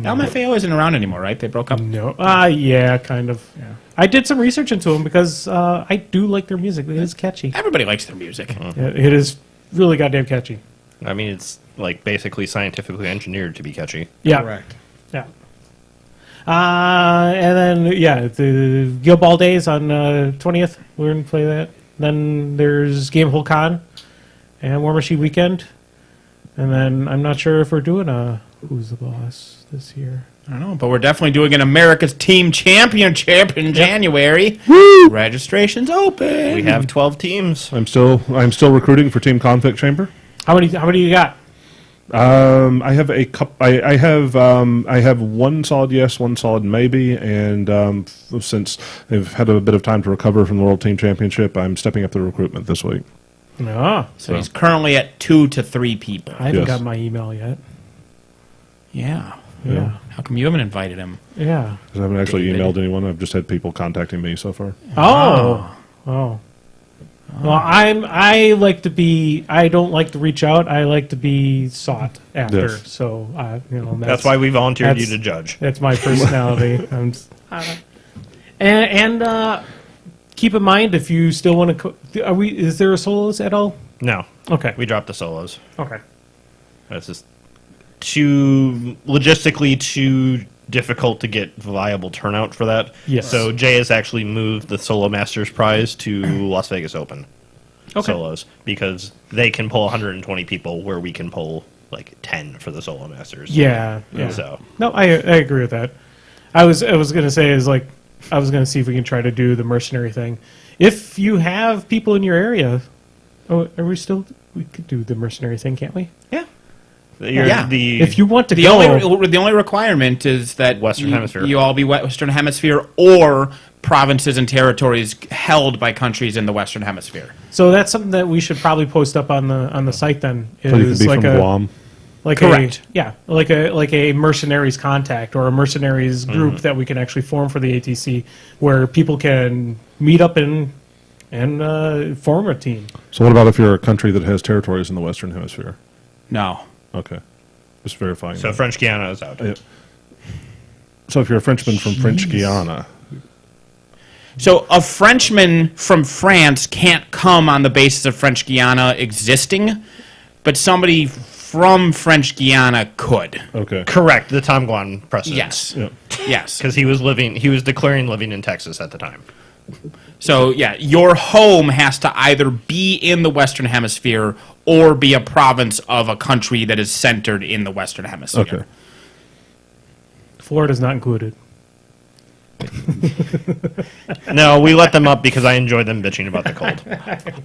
LMFAO isn't around anymore, right? They broke up. No. Yeah, kind of. Yeah. I did some research into them because I do like their music. It is catchy. Everybody likes their music. It is really goddamn catchy. I mean, it's like basically scientifically engineered to be catchy. Yeah. Correct. Yeah. And then, the Guild Ball Days on 20th. We're going to play that. Then there's Gameful Con and War Machine Weekend. And then I'm not sure if we're doing a Who's the Boss this year. I don't know, but we're definitely doing an America's Team Championship in January. Woo! Registration's open. We have 12 teams. I'm still recruiting for Team Conflict Chamber. How many you got? I have a I have one solid yes, one solid maybe, and since they've had a bit of time to recover from the World Team Championship, I'm stepping up the recruitment this week. No. So he's currently at 2 to 3 people. I haven't Yes. got my email yet. Yeah. Yeah. How come you haven't invited him? Yeah. 'Cause I haven't actually David. emailed anyone. I've just had people contacting me so far. Oh. Well, I like to be. I don't like to reach out. I like to be sought after. Yes. So That's why we volunteered you that's- to judge. That's my personality. And keep in mind if you still want to. Is there a solos at all? No, Okay. we dropped the solos. Okay. That's just logistically too difficult to get viable turnout for that. Yes. So Jay has actually moved the Solo Masters prize to Las Vegas Open solos because they can pull 120 people where we can pull like 10 for the Solo Masters. Yeah. Yeah. So No, I agree with that. I was gonna say I was gonna see if we can try to do the mercenary thing. If you have people in your area, we could do the mercenary thing, can't we? Yeah. Yeah. If you want to The go, only requirement is that Western Hemisphere. You all be Western Hemisphere or provinces and territories held by countries in the Western Hemisphere. so that's something that we should probably post up on the site. Then So you could be like from Guam. like Correct. like a mercenaries contact or a mercenaries group that we can actually form for the ATC, where people can meet up and form a team. So what about if you're a country that has territories in the Western Hemisphere? No. Okay, just verifying. So that. French Guiana is out. So if you're a Frenchman from French Guiana, So a Frenchman from France can't come on the basis of French Guiana existing, but somebody from French Guiana could. okay, Correct. The Tom Guan precedent. Yes. yeah. Yes. Because he was declaring living in Texas at the time. So, yeah, your home has to either be in the Western Hemisphere or be a province of a country that is centered in the Western Hemisphere. Okay. Florida's not included. No, we let them up because I enjoyed them bitching about the cold.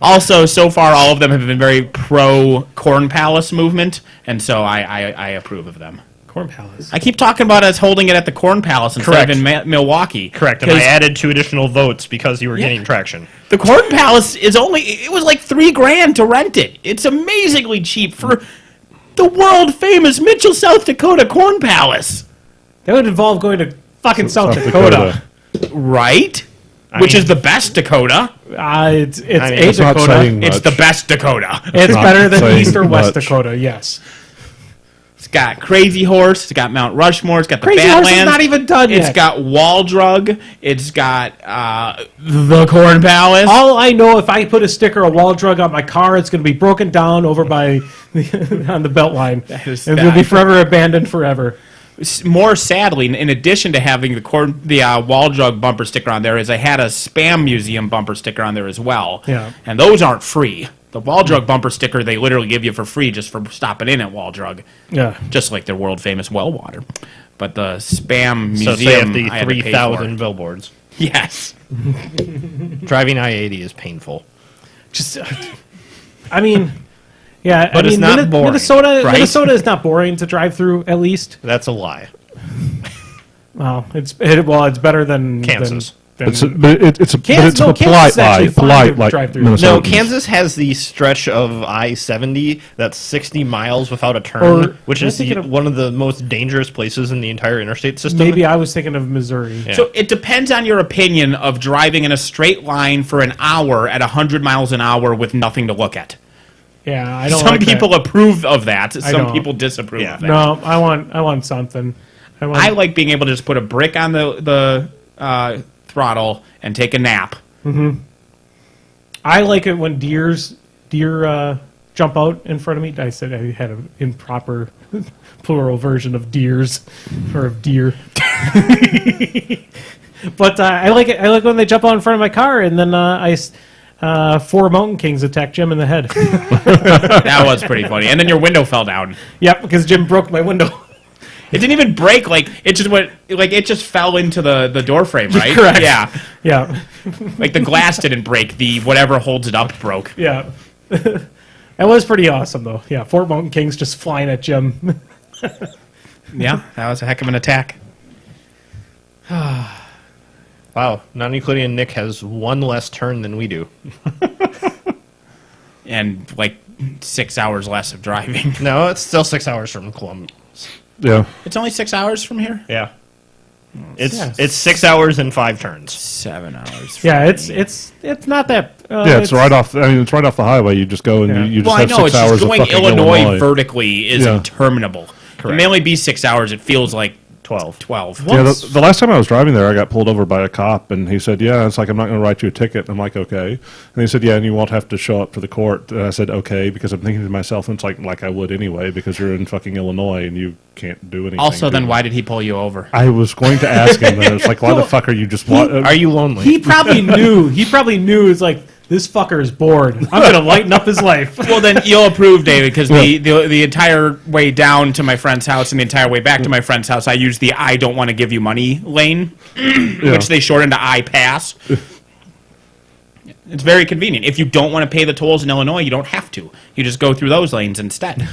Also, so far, all of them have been very pro-Corn Palace movement, and so I approve of them. Corn Palace. I keep talking about us holding it at the Corn Palace instead Correct. of in Milwaukee. Correct. And I 'Cause added 2 additional votes because you were getting traction. the Corn Palace is it was like $3,000 to rent it. It's amazingly cheap for the world-famous Mitchell, South Dakota Corn Palace. That would involve going to fucking South Dakota. Right? Which is the best Dakota. It's mean, a That's not Dakota. saying It's much. the best Dakota. It's not better than saying East or West much. Dakota. Yes. It's got Crazy Horse. It's got Mount Rushmore. It's got the Crazy Horse is Badlands. not even done It's yet. got Wall Drug. It's got the Corn Palace. All I know, if I put a sticker of Wall Drug on my car, it's going to be broken down over by on the belt line. is And it'll be bad. forever abandoned forever. More sadly, in addition to having the Wall Drug bumper sticker on there, is I had a Spam Museum bumper sticker on there as well. Yeah. And those aren't free. The Wall Drug bumper sticker they literally give you for free just for stopping in at Wall Drug, Yeah. just like their world famous well water. But the Spam So Museum, say at the I had to pay 3,000 for. billboards. Yes. Driving I-80 is painful. Just, I mean, yeah. But I it's mean, not boring, Minnesota, right? Minnesota is not boring to drive through. At least, That's a lie. well, it's better than Kansas. It's a polite Kansas is lie. actually fine Polite to like drive through. Minnesota. No, Kansas has the stretch of I-70 that's 60 miles without a turn, Or- which am I is thinking of- one of the most dangerous places in the entire interstate system. Maybe I was thinking of Missouri. Yeah. So it depends on your opinion of driving in a straight line for an hour at 100 miles an hour with nothing to look at. Yeah, I don't. Some like people that. approve of that. Some don't. people disapprove Yeah. of that. No, I want something. I like being able to just put a brick on the throttle and take a nap. I like it when deer jump out in front of me. I said I had an improper plural version of deers or of deer. But I like it. I like when they jump out in front of my car, and then 4 Mountain Kings attack Jim in the head. That was pretty funny. And then your window fell down. Yep, because Jim broke my window. It didn't even break. Like it just went. Like it just fell into the door frame, right? Correct. Yeah. Yeah, Like the glass didn't break. The whatever holds it up broke. yeah. That was pretty awesome, though. Yeah, 4 Mountain Kings just flying at Jim. Yeah, that was a heck of an attack. Wow, non-Euclidean Nick has 1 less turn than we do. And like 6 hours less of driving. No, it's still 6 hours from Columbus. Yeah. It's only 6 hours from here. Yeah. It's 6 hours and 5 turns. 7 hours. Yeah, it's not that. Yeah, it's right off. I mean, it's right off the highway. You just go and Yeah. you just Well, I have know 6 it's hours just of going fucking Illinois vertically is Yeah. interminable. It may only be 6 hours. It feels like 12. 12. Yeah, the last time I was driving there, I got pulled over by a cop, and he said, "Yeah, it's like I'm not going to write you a ticket." I'm like, "Okay," and he said, "Yeah, and you won't have to show up for the court." And I said, "Okay," because I'm thinking to myself, it's like I would anyway, because you're in fucking Illinois and you can't do anything. Also, then to why did he pull you over? I was going to ask him, and it's like, why the fuck are you just? Are you lonely? He probably knew. He probably knew. It's like, this fucker is bored. I'm going to lighten up his life. Well, then you'll approve, David, because the entire way down to my friend's house and the entire way back to my friend's house, I used the I don't want to give you money lane, which they shortened to I pass. It's very convenient. If you don't want to pay the tolls in Illinois, you don't have to. You just go through those lanes instead.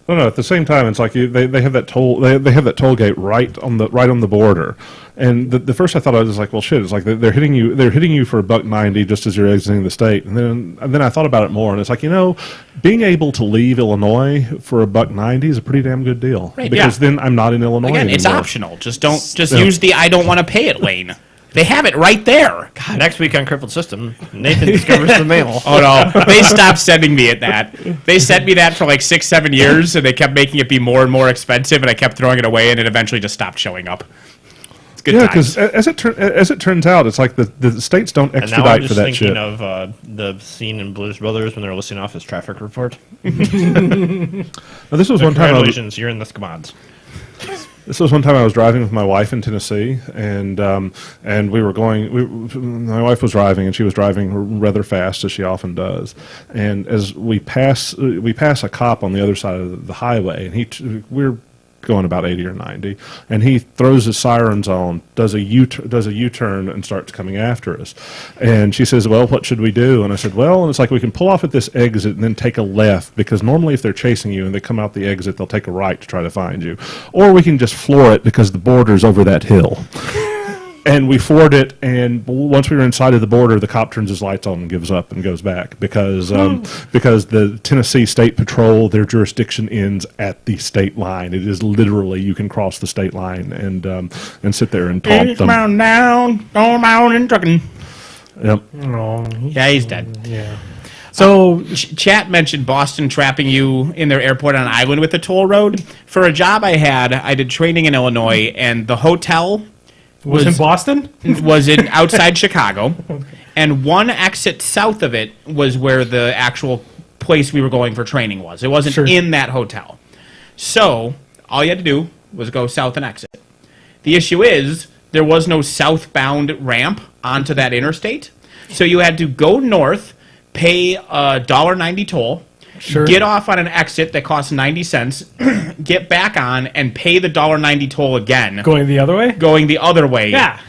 No. At the same time, it's like they have that toll. They have that toll gate right on the border. And the first I thought I was like, well, shit. It's like they're hitting you. They're hitting you for $1.90 just as you're exiting the state. And then I thought about it more, and it's like, being able to leave Illinois for $1.90 is a pretty damn good deal. Right, because then I'm not in Illinois Again, it's anymore. optional. Just use the I don't want to pay it lane. They have it right there. God. Next week on Crippled System, Nathan discovers the mail. Oh no, they stopped sending me that. They sent me that for like 6-7 years, and they kept making it be more and more expensive, and I kept throwing it away, and it eventually just stopped showing up. It's good times. because as it turns out, it's like the states don't And now I'm extradite for just that thinking shit. of the scene in Blues Brothers when they're listing off his traffic report. Now, this was one time. Congratulations, you're in the SCMODs. This was one time I was driving with my wife in Tennessee, and we were going. My wife was driving, and she was driving rather fast, as she often does. And as we pass a cop on the other side of the highway, and we're going about 80 or 90, and he throws his sirens on, does a U-turn, and starts coming after us. And she says, "Well, what should we do?" And I said, "Well," and it's like, we can pull off at this exit and then take a left, because normally if they're chasing you and they come out the exit, they'll take a right to try to find you. Or we can just floor it because the border's over that hill. And we floored it, and once we were inside of the border, the cop turns his lights on and gives up and goes back because the Tennessee State Patrol, their jurisdiction ends at the state line. It is literally, you can cross the state line and sit there and taunt them. Going down and trucking. Yep. Oh, Yeah, he's dead. yeah. So Chat mentioned Boston trapping you in their airport on an island with a toll road. For a job I did training in Illinois, and the hotel was in Boston? was in outside Chicago, and one exit south of it was where the actual place we were going for training was. It wasn't Sure. in that hotel. So all you had to do was go south and exit. The issue is there was no southbound ramp onto that interstate, so you had to go north, pay a $1.90 toll, Sure. get off on an exit that costs 90 cents, get back on, and pay the $1.90 toll again, Going the other way? going the other way Yeah.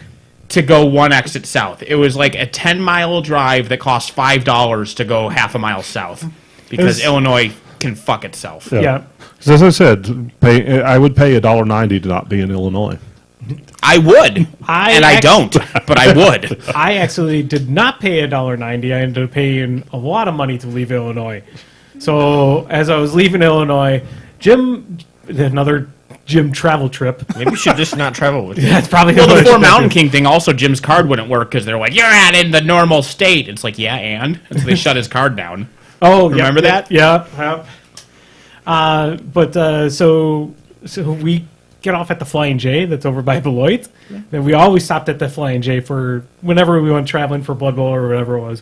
to go one exit south. It was like a 10-mile drive that cost $5 to go half a mile south, because It's- Illinois can fuck itself. Yeah. So as I said, I would pay $1.90 to not be in Illinois. I would, I don't, but I would. I actually did not pay $1.90. I ended up paying a lot of money to leave Illinois. So as I was leaving Illinois, another Jim travel trip. Maybe you should just not travel with you. That's probably Well, what I the 4 should Mountain do. King thing, also Jim's card wouldn't work because they're like, you're not in the normal state. It's like, yeah, and so they shut his card down. Oh, Remember that? Yeah. So we get off at the Flying J that's over by Beloit. And we always stopped at the Flying J for whenever we went traveling for Blood Bowl or whatever it was.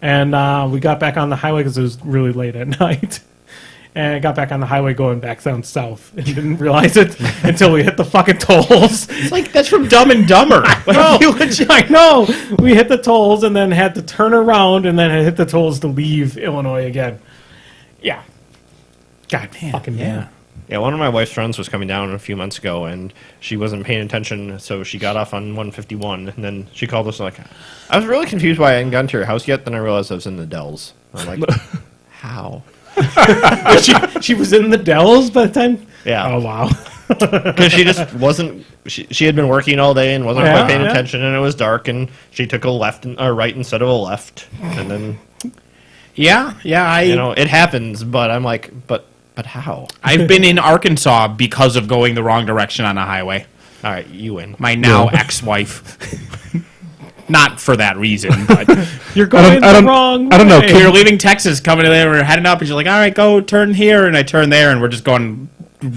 And we got back on the highway because it was really late at night. And I got back on the highway going back down south and didn't realize it until we hit the fucking tolls. It's like that's from Dumb and Dumber. I know. We hit the tolls and then had to turn around and then hit the tolls to leave Illinois again. Yeah. God fucking man. Yeah, one of my wife's friends was coming down a few months ago, and she wasn't paying attention, so she got off on 151, and then she called us like, I was really confused why I hadn't gotten to your house yet, then I realized I was in the Dells. I'm like, how? She was in the Dells by the time? Yeah. Oh, wow. Because she just wasn't, she had been working all day and wasn't quite paying attention, and it was dark, and she took a left and a right instead of a left, and then... Yeah, it happens, but I'm like, but how? I've been in Arkansas because of going the wrong direction on a highway. All right, you win. My now ex-wife. Not for that reason, but You're going the wrong way. I don't know. we were leaving Texas, coming to there, we were heading up, and she's like, all right, go turn here, and I turn there, and we're just going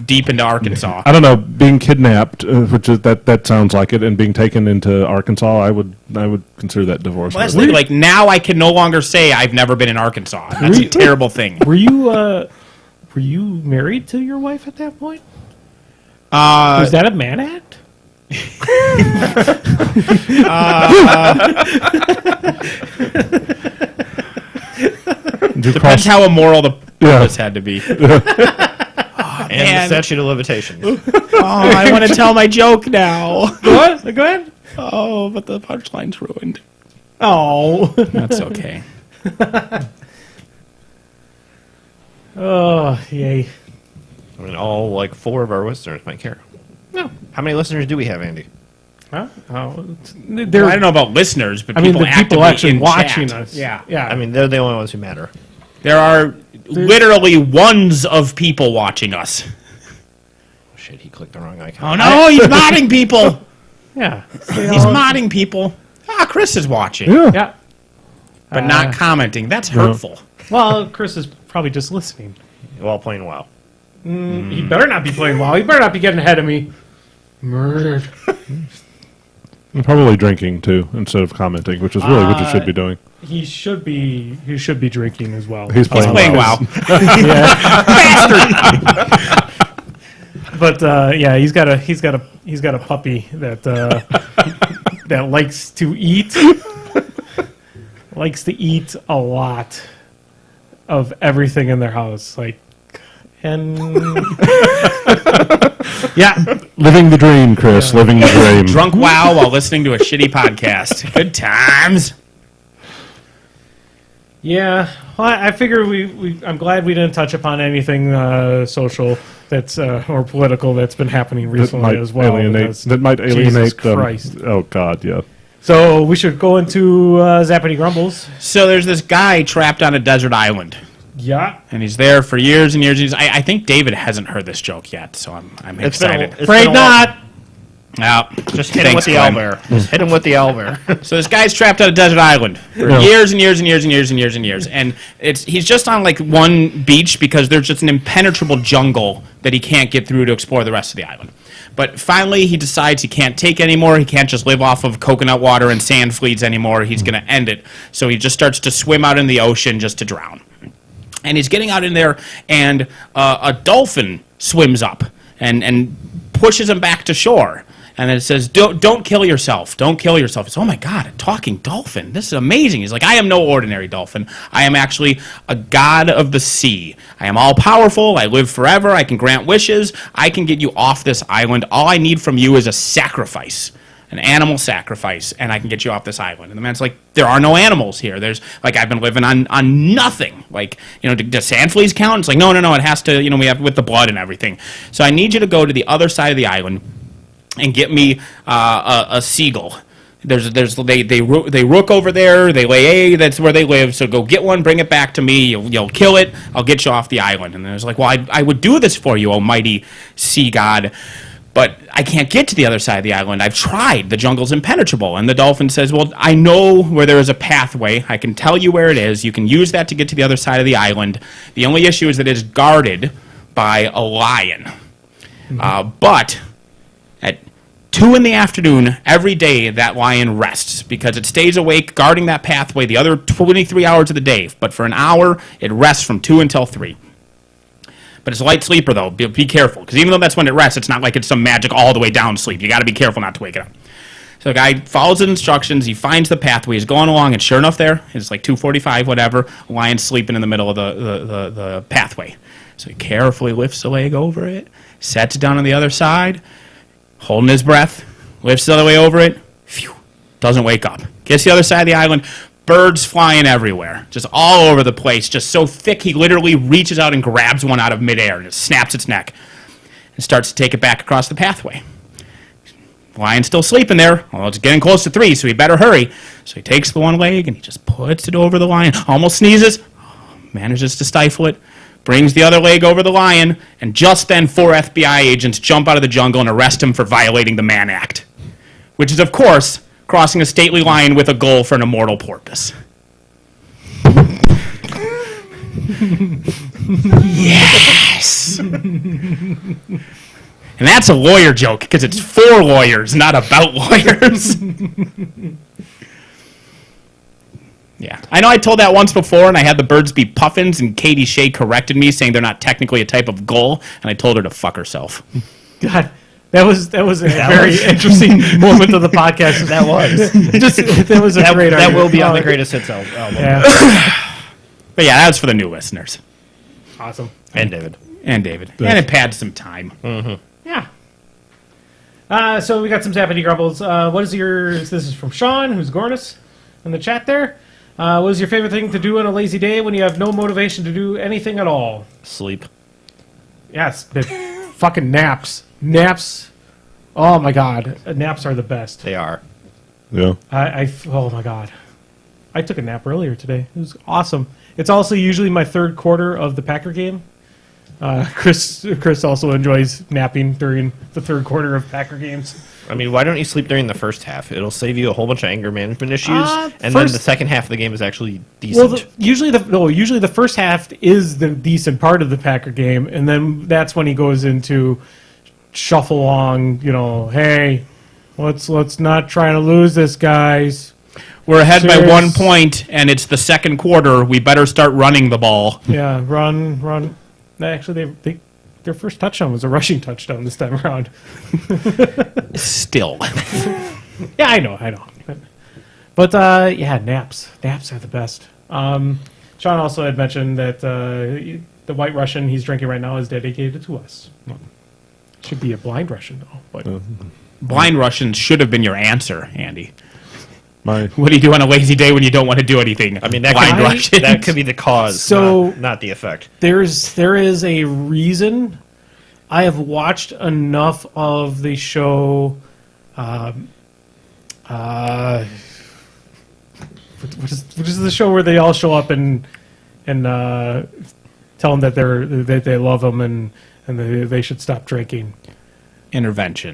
deep into Arkansas. I don't know. Being kidnapped, which is that sounds like it, and being taken into Arkansas, I would consider that divorce. Well, that's the thing, like, now I can no longer say I've never been in Arkansas. That's a terrible thing. Were you married to your wife at that point? Was that a man act? Depends how immoral the purpose had to be. And the statute of limitations. Oh, I want to tell my joke now. Go ahead. Oh, but the punchline's ruined. Oh. That's okay. Oh, yay. I mean, all, like, 4 of our listeners might care. No. How many listeners do we have, Andy? Huh? Oh, Well, I don't know about listeners, but I mean, people the people actively actually in watching chat. us. Yeah. Yeah. I mean, they're the only ones who matter. There are literally ones of people watching us. Oh, shit, he clicked the wrong icon. Oh, no, he's modding people. yeah. He's modding people. Ah, Chris is watching, Yeah. but not commenting. That's hurtful. Well, Chris is probably just listening. While playing WoW. He better not be playing WoW. He better not be getting ahead of me. Murdered. And probably drinking too, instead of commenting, which is really what you should be doing. He should be drinking as well. He's playing, WoW. But yeah, he's got a puppy that that likes to eat. Likes to eat a lot of everything in their house, and yeah, Living the dream, Chris. Living the dream. Drunk WoW while listening to a shitty podcast. Good times. yeah. Well, I figure I'm glad we didn't touch upon anything social that's or political that's been happening recently as well. That might alienate Jesus them. Christ. Oh God, yeah. So we should go into Zappity Grumbles. So there's this guy trapped on a desert island. Yeah. And he's there for years and years and years. I think David hasn't heard this joke yet, so I'm excited. Afraid not. Now, Just hit him with the owlbear. Just hit him with the owlbear. So this guy's trapped on a desert island for years and years and years and years and years and years. And he's just on like one beach because there's just an impenetrable jungle that he can't get through to explore the rest of the island. But finally he decides he can't take anymore. He can't just live off of coconut water and sand fleas anymore. He's going to end it. So he just starts to swim out in the ocean just to drown. And he's getting out in there, and a dolphin swims up and pushes him back to shore. And then it says, don't kill yourself. Don't kill yourself. It's, oh, my God, a talking dolphin. This is amazing. He's like, I am no ordinary dolphin. I am actually a god of the sea. I am all-powerful. I live forever. I can grant wishes. I can get you off this island. All I need from you is a sacrifice. An animal sacrifice, and I can get you off this island. And the man's like, there are no animals here. There's, like, I've been living on nothing. Like, do sand fleas count? It's like, no, it has to, we have with the blood and everything. So I need you to go to the other side of the island and get me a seagull. They rook over there. They lay eggs. That's where they live. So go get one. Bring it back to me. You'll kill it. I'll get you off the island. And there's like, well, I would do this for you, almighty sea god. But I can't get to the other side of the island. I've tried. The jungle's impenetrable. And the dolphin says, well, I know where there is a pathway. I can tell you where it is. You can use that to get to the other side of the island. The only issue is that it's guarded by a lion. But 2 in the afternoon every day that lion rests because it stays awake guarding that pathway the other 23 hours of the day. But for an hour, it rests from 2 until 3. But it's a light sleeper, though. Be careful, because even though that's when it rests, it's not like it's some magic all the way down sleep. You got to be careful not to wake it up. So the guy follows the instructions. He finds the pathway. He's going along, and sure enough, there it's like 2:45, whatever. A lion's sleeping in the middle of the pathway. So he carefully lifts the leg over it, sets it down on the other side, holding his breath, lifts the other way over it. Phew, doesn't wake up. Gets to the other side of the island. Birds flying everywhere, just all over the place, just so thick he literally reaches out and grabs one out of midair and just snaps its neck and starts to take it back across the pathway. The lion's still sleeping there, although it's getting close to 3, so he better hurry. So he takes the one leg and he just puts it over the lion, almost sneezes, manages to stifle it, brings the other leg over the lion, and just then 4 FBI agents jump out of the jungle and arrest him for violating the Mann Act, which is, of course, crossing a stately lion with a goal for an immortal porpoise. Yes! And that's a lawyer joke, because it's for lawyers, not about lawyers. Yeah. I know I told that once before, and I had the birds be puffins, and Katie Shea corrected me, saying they're not technically a type of gull, and I told her to fuck herself. God, that was a very interesting moment of the podcast. That was. That was a great That argument. will be on the greatest hits album. Yeah. But yeah, that was for the new listeners. Awesome. And David. And it pads some time. Yeah. So we got some zappity grumbles. What is this is from Sean, who's Gornis, in the chat there. What is your favorite thing to do on a lazy day when you have no motivation to do anything at all? Sleep. Yes, the fucking naps. Naps. Oh my god, naps are the best. They are. Yeah. Oh my god, I took a nap earlier today. It was awesome. It's also usually my third quarter of the Packer game. Chris also enjoys napping during the third quarter of Packer games. I mean, why don't you sleep during the first half? It'll save you a whole bunch of anger management issues, and then first- the second half of the game is actually decent. Well, usually the first half is the decent part of the Packer game, and then that's when he goes into shuffle along. You know, hey, let's not try to lose this, guys. We're ahead by Serious. 1 point, and it's the second quarter. We better start running the ball. Yeah, run. Actually, their first touchdown was a rushing touchdown this time around. Still. Yeah, I know. But yeah, naps. Naps are the best. Sean also had mentioned that the White Russian he's drinking right now is dedicated to us. Should be a blind Russian, though. But Blind Russians should have been your answer, Andy. My What do you do on a lazy day when you don't want to do anything? I mean, that Blind could, Russians. that could be the cause, So- not the effect. there is a reason. I have watched enough of the show. What is the show where they all show up and tell them that they love them and they should stop drinking? Intervention.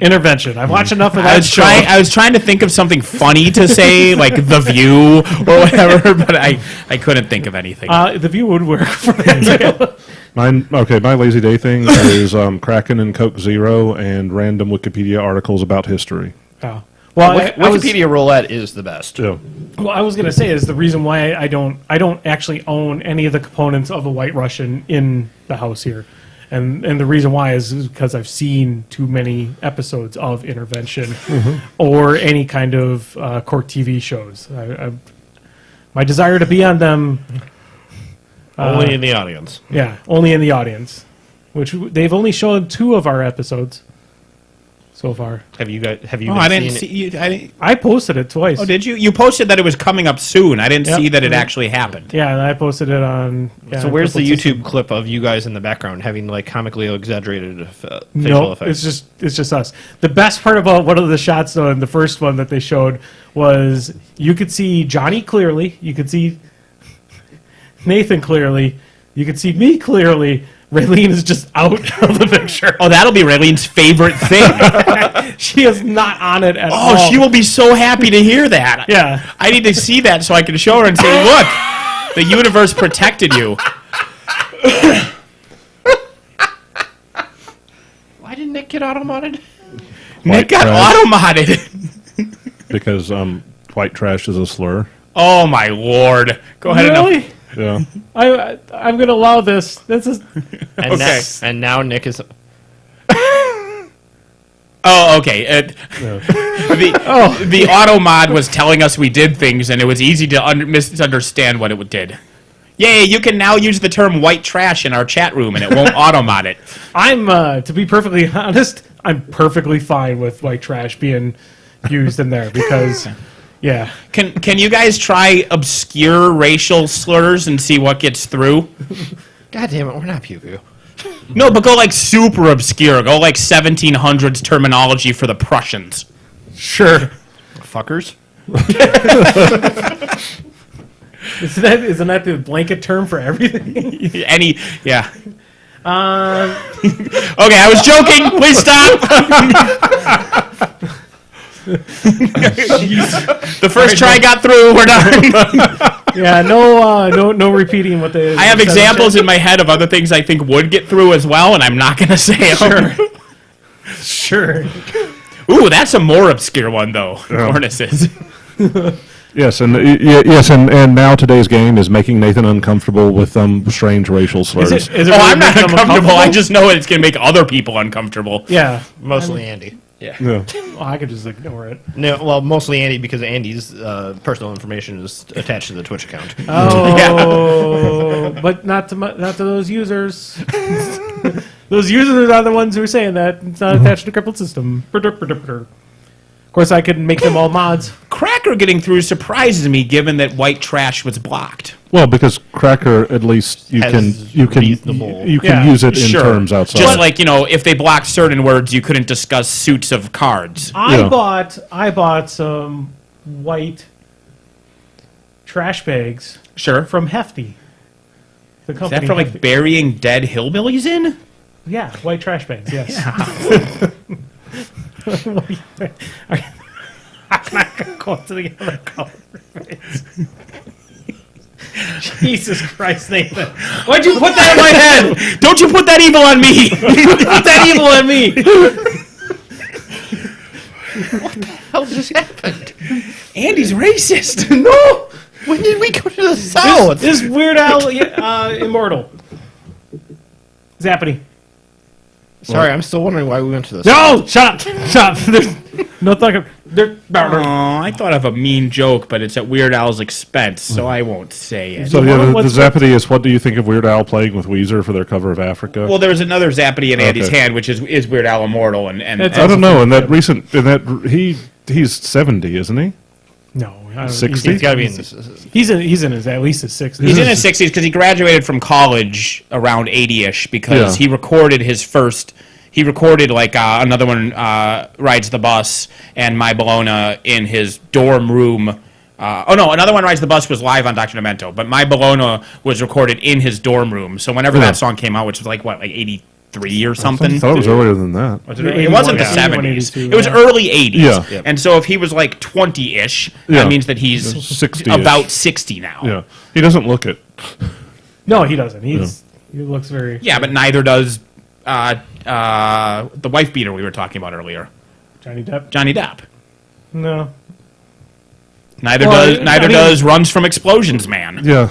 I've watched enough of that show. I was trying to think of something funny to say, like The View or whatever, but I couldn't think of anything. The View would work for that. my lazy day thing is Kraken and Coke Zero and random Wikipedia articles about history. Oh. Well, Wikipedia roulette is the best. Yeah. I was going to say is the reason why I don't actually own any of the components of a White Russian in the house here. And the reason why is because I've seen too many episodes of Intervention or any kind of court TV shows. My desire to be on them, Only in the audience. yeah, only in the audience, which they've only shown 2 of our episodes so far. Have you I been didn't seeing see you. I didn't, I posted it twice. oh, did you? You posted that it was coming up soon. I didn't Yep. see that it actually happened. Yeah, and I posted it on. Yeah, So where's the Crippled YouTube System. clip of you guys in the background having like comically exaggerated facial No, effects? it's just us. The best part about one of the shots, though, in the first one that they showed was you could see Johnny clearly, you could see Nathan clearly, you could see me clearly. Raylene is just out of the picture. Oh, that'll be Raylene's favorite thing. She is not on it at all. Oh, she will be so happy to hear that. Yeah. I need to see that so I can show her and say, look, the universe protected you. Why didn't Nick get auto-modded? Nick got auto-modded. because white trash is a slur. Oh my lord! Go ahead Really? Yeah. I'm going to allow this. This is. And, Okay. and now Nick is. Oh, okay. The auto mod was telling us we did things, and it was easy to misunderstand what it did. Yay! You can now use the term "white trash" in our chat room, and it won't auto mod it. I'm, to be perfectly honest, I'm perfectly fine with white trash being used in there because, yeah. Can you guys try obscure racial slurs and see what gets through? God damn it, we're not pew pew. No, but go like super obscure. Go like 1700s terminology for the Prussians. Sure. Fuckers. Isn't that the blanket term for everything? Yeah. Okay, I was joking. Please stop. The first try got through. We're done. Yeah, no repeating what they. I have examples in my head of other things I think would get through as well, and I'm not going to say them. Sure. Ooh, that's a more obscure one though. Ornis is. Yes, and now today's game is making Nathan uncomfortable with strange racial slurs. Is it Oh, really I'm not making them uncomfortable. I uncomfortable? just know it's going to make other people uncomfortable. Yeah. Mostly Andy. Yeah. Well, I could just ignore it. No, well, mostly Andy because Andy's personal information is attached to the Twitch account. Oh, but not to those users. Those users are the ones who are saying that it's not attached to the crippled system. Of course, I could make them all mods. Cracker getting through surprises me, given that white trash was blocked. Well, because Cracker, at least you Has can reasonable- use it in terms outside. Just like, if they blocked certain words, you couldn't discuss suits of cards. I bought some white trash bags Sure. from Hefty. The Is company. that for like Hefty. burying dead hillbillies in? Yeah, white trash bags. Yes. I'm not gonna go to the other color. Jesus Christ, Nathan! Why'd you put that in my head? Don't you put that evil on me! Put that evil on me! How just happened? Andy's racist. No! When did we go to the south? This Weird Al Immortal. Zappity. Sorry, I'm still wondering why we went to the No! Shut up! Shut up! There's no talking. Oh, I thought of a mean joke, but it's at Weird Al's expense, so I won't say it. So yeah, the What's- Zappity is, what do you think of Weird Al playing with Weezer for their cover of Africa? Well, there's another Zappity in Andy's Okay. hand, which is Weird Al Immortal, and It's- I don't know. He's 70, isn't he? No. I don't- 60? He's got to be in He's in his at least his 60s. he's in his 60s because he graduated from college around 80-ish because Yeah. he recorded his first. He recorded like another one rides the bus and My Bologna in his dorm room. Another one rides the bus was live on Dr. Demento, but My Bologna was recorded in his dorm room. So whenever Yeah. that song came out, which was like 83 or I something. thought it was earlier than that. It wasn't the 81, 70s. 82, It was yeah. early 80s. Yeah. Yep. And so if he was like 20-ish, Yeah. that means that he's 60-ish. about 60 now. Yeah, he doesn't look it. No, he doesn't. He looks very. Yeah, but neither does the wife beater we were talking about earlier, Johnny Depp. Johnny Depp. No. Neither Well, does Runs from Explosions Man. Yeah,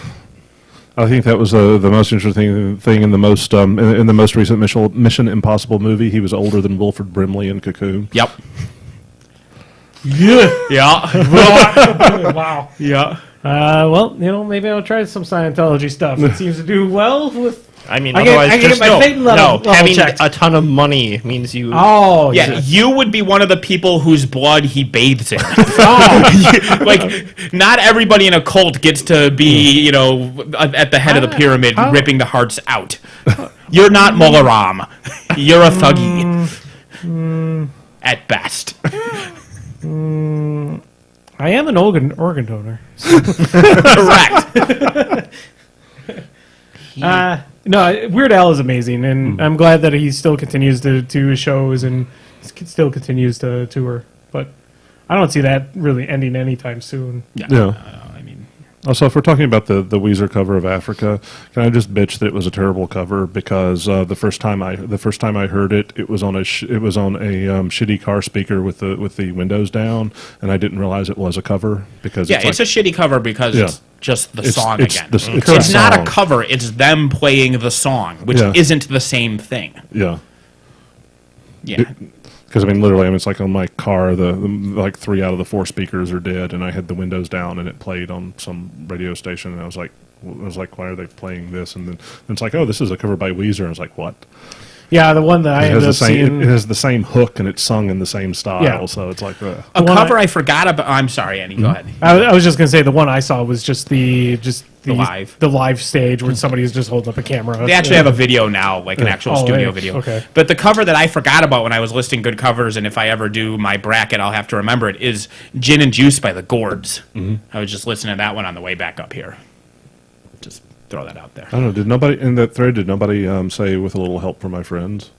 I think that was the most interesting thing in the most in the most recent Mission Impossible movie. He was older than Wilford Brimley in Cocoon. Yep. Yeah. Yeah. Wow. Yeah. Well, maybe I'll try some Scientology stuff. It seems to do well with. I mean, I can otherwise, get just my Satan level having checked. a ton of money means you. Oh, Yeah, you would be one of the people whose blood he bathes in. Like, not everybody in a cult gets to be, at the head of the pyramid ripping the hearts out. You're not Molaram. You're a thuggy. At best. I am an organ donor. Correct. No, Weird Al is amazing, and I'm glad that he still continues to do his shows and still continues to tour. But I don't see that really ending anytime soon. Yeah. I mean, Also, if we're talking about the Weezer cover of Africa, can I just bitch that it was a terrible cover because the first time I heard it, it was on a shitty car speaker with the windows down, and I didn't realize it was a cover because it's a shitty cover because it's just the song it's again. it's not song. a cover; it's them playing the song, which isn't the same thing. Yeah. Yeah. Because literally, it's like on my car, the like 3 out of the 4 speakers are dead, and I had the windows down, and it played on some radio station, and I was like, why are they playing this? And then it's like, oh, this is a cover by Weezer, and I was like, what? Yeah, the one that I ended up seeing. It has the same hook, and it's sung in the same style, Yeah. so it's like a cover I forgot about. I'm sorry, Andy. Go ahead. I was just gonna say the one I saw was just the live stage where somebody is just holding up a camera. They actually have a video now, like an actual studio video. Okay. But the cover that I forgot about when I was listing good covers, and if I ever do my bracket, I'll have to remember it, is Gin and Juice by the Gourds. I was just listening to that one on the way back up here. Just throw that out there. I don't know. Did nobody in that thread? Did nobody say with a little help from my friends?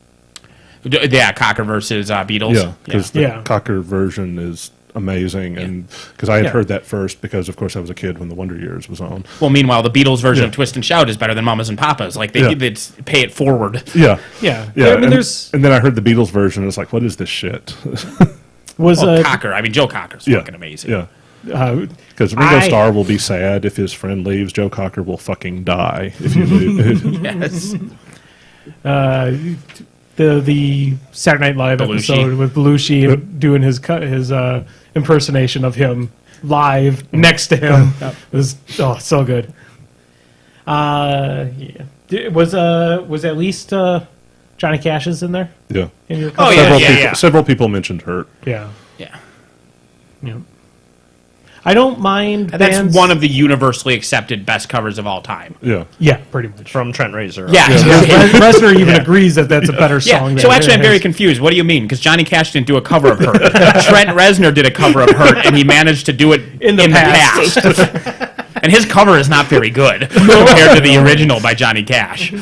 Yeah, Cocker versus Beatles. Yeah, because the Cocker version is amazing, and because I had heard that first because of course I was a kid when the Wonder Years was on. Well, meanwhile, the Beatles version of Twist and Shout is better than Mamas and Papas. Like they'd pay it forward. Yeah. I mean, and then I heard the Beatles version, and it's like, what is this shit? Cocker. I mean, Joe Cocker's fucking amazing. Yeah. Because Ringo Starr will be sad if his friend leaves. Joe Cocker will fucking die if you leave. Yes. The Saturday Night Live Belushi. episode with Belushi doing his impersonation of him live next to him was so good. Was at least Johnny Cash is in there? Yeah. In your Several people mentioned Hurt. Yeah. Yeah. I don't mind. That's one of the universally accepted best covers of all time. Yeah. Yeah, pretty much. From Trent Reznor. Yeah. Reznor even agrees that that's a better song. So actually, I'm very confused. What do you mean? Because Johnny Cash didn't do a cover of Hurt. Trent Reznor did a cover of Hurt, and he managed to do it in the past. And his cover is not very good compared to the original by Johnny Cash.